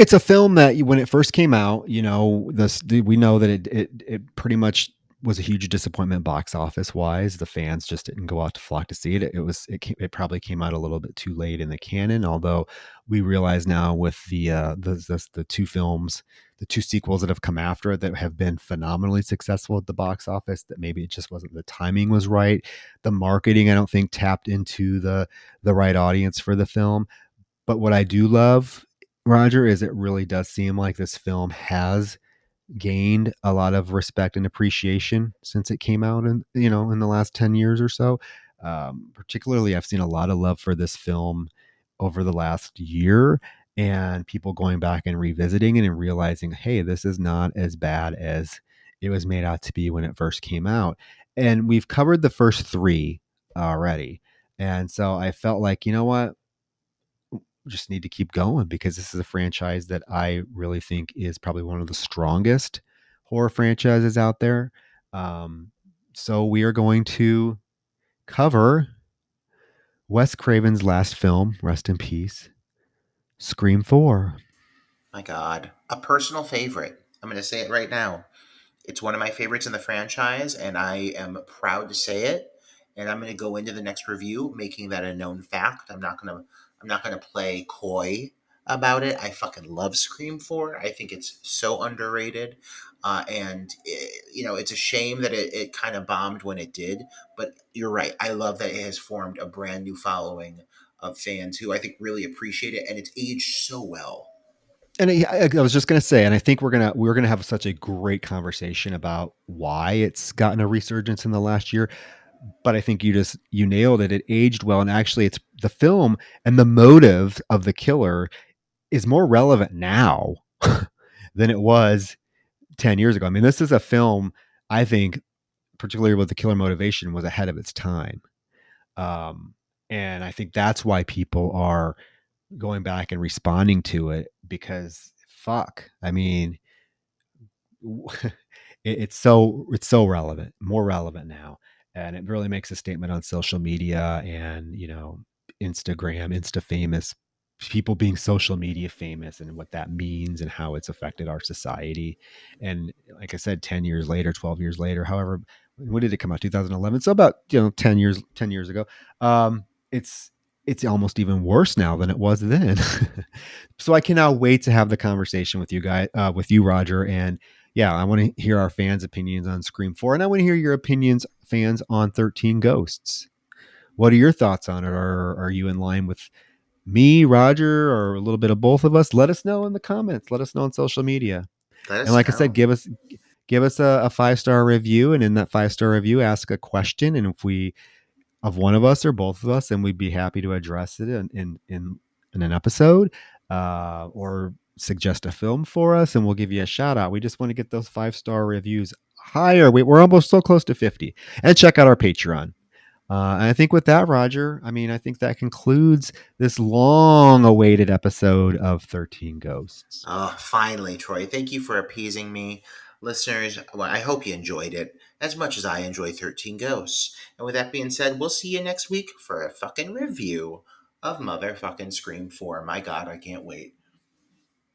It's a film that when it first came out, we know that it pretty much was a huge disappointment box office wise. The fans just didn't go out to flock to see it. It probably came out a little bit too late in the canon. Although we realize now with the two films, the two sequels that have come after it that have been phenomenally successful at the box office, that maybe it just wasn't, the timing was right. The marketing, I don't think, tapped into the right audience for the film. But what I do love, Roger, is it really does seem like this film has gained a lot of respect and appreciation since it came out in the last 10 years or so. Particularly, I've seen a lot of love for this film over the last year, and people going back and revisiting it and realizing, hey, this is not as bad as it was made out to be when it first came out. And we've covered the first three already. And so I felt like, you know what? Just need to keep going because this is a franchise that I really think is probably one of the strongest horror franchises out there. So we are going to cover Wes Craven's last film, rest in peace, Scream 4. My God. A personal favorite. I'm going to say it right now. It's one of my favorites in the franchise, and I am proud to say it. And I'm going to go into the next review making that a known fact. I'm not gonna play coy about it. I fucking love Scream 4. I think it's so underrated. It's a shame that it kind of bombed when it did. But you're right. I love that it has formed a brand new following of fans who I think really appreciate it, and it's aged so well. And I was just going to say, and I think we're gonna have such a great conversation about why it's gotten a resurgence in the last year. But I think you nailed it. It aged well, and actually, it's the film and the motive of the killer is more relevant now than it was 10 years ago. I mean, this is a film I think, particularly with the killer motivation, was ahead of its time. Um, and I think that's why people are going back and responding to it because fuck, I mean, it's so relevant, more relevant now, and it really makes a statement on social media and Instagram, Insta famous people being social media famous and what that means and how it's affected our society. And like I said, 10 years later, 12 years later, however, when did it come out? 2011. So about 10 years ago. It's it's almost even worse now than it was then. So I cannot wait to have the conversation with you guys, with you, Roger, and yeah, I want to hear our fans' opinions on Scream 4, and I want to hear your opinions, fans, on 13 Ghosts. What are your thoughts on it? Or are you in line with me, Roger, or a little bit of both of us? Let us know in the comments. Let us know on social media. Let And us like I said, know. give us a 5-star review, and in that 5-star review, ask a question. And if we of one of us or both of us, and we'd be happy to address it in an episode, or suggest a film for us, and we'll give you a shout out. We just want to get those 5-star reviews higher. We're almost so close to 50. And check out our Patreon. And I think with that, Roger, I think that concludes this long-awaited episode of 13 Ghosts. Oh, finally, Troy. Thank you for appeasing me. Listeners, well, I hope you enjoyed it as much as I enjoy 13 Ghosts. And with that being said, we'll see you next week for a fucking review of motherfucking Scream 4. My God, I can't wait.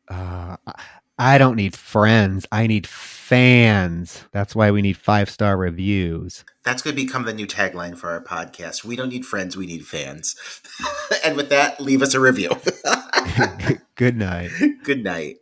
I don't need friends. I need fans. That's why we need 5-star reviews. That's going to become the new tagline for our podcast. We don't need friends, we need fans. And with that, leave us a review. Good night. Good night.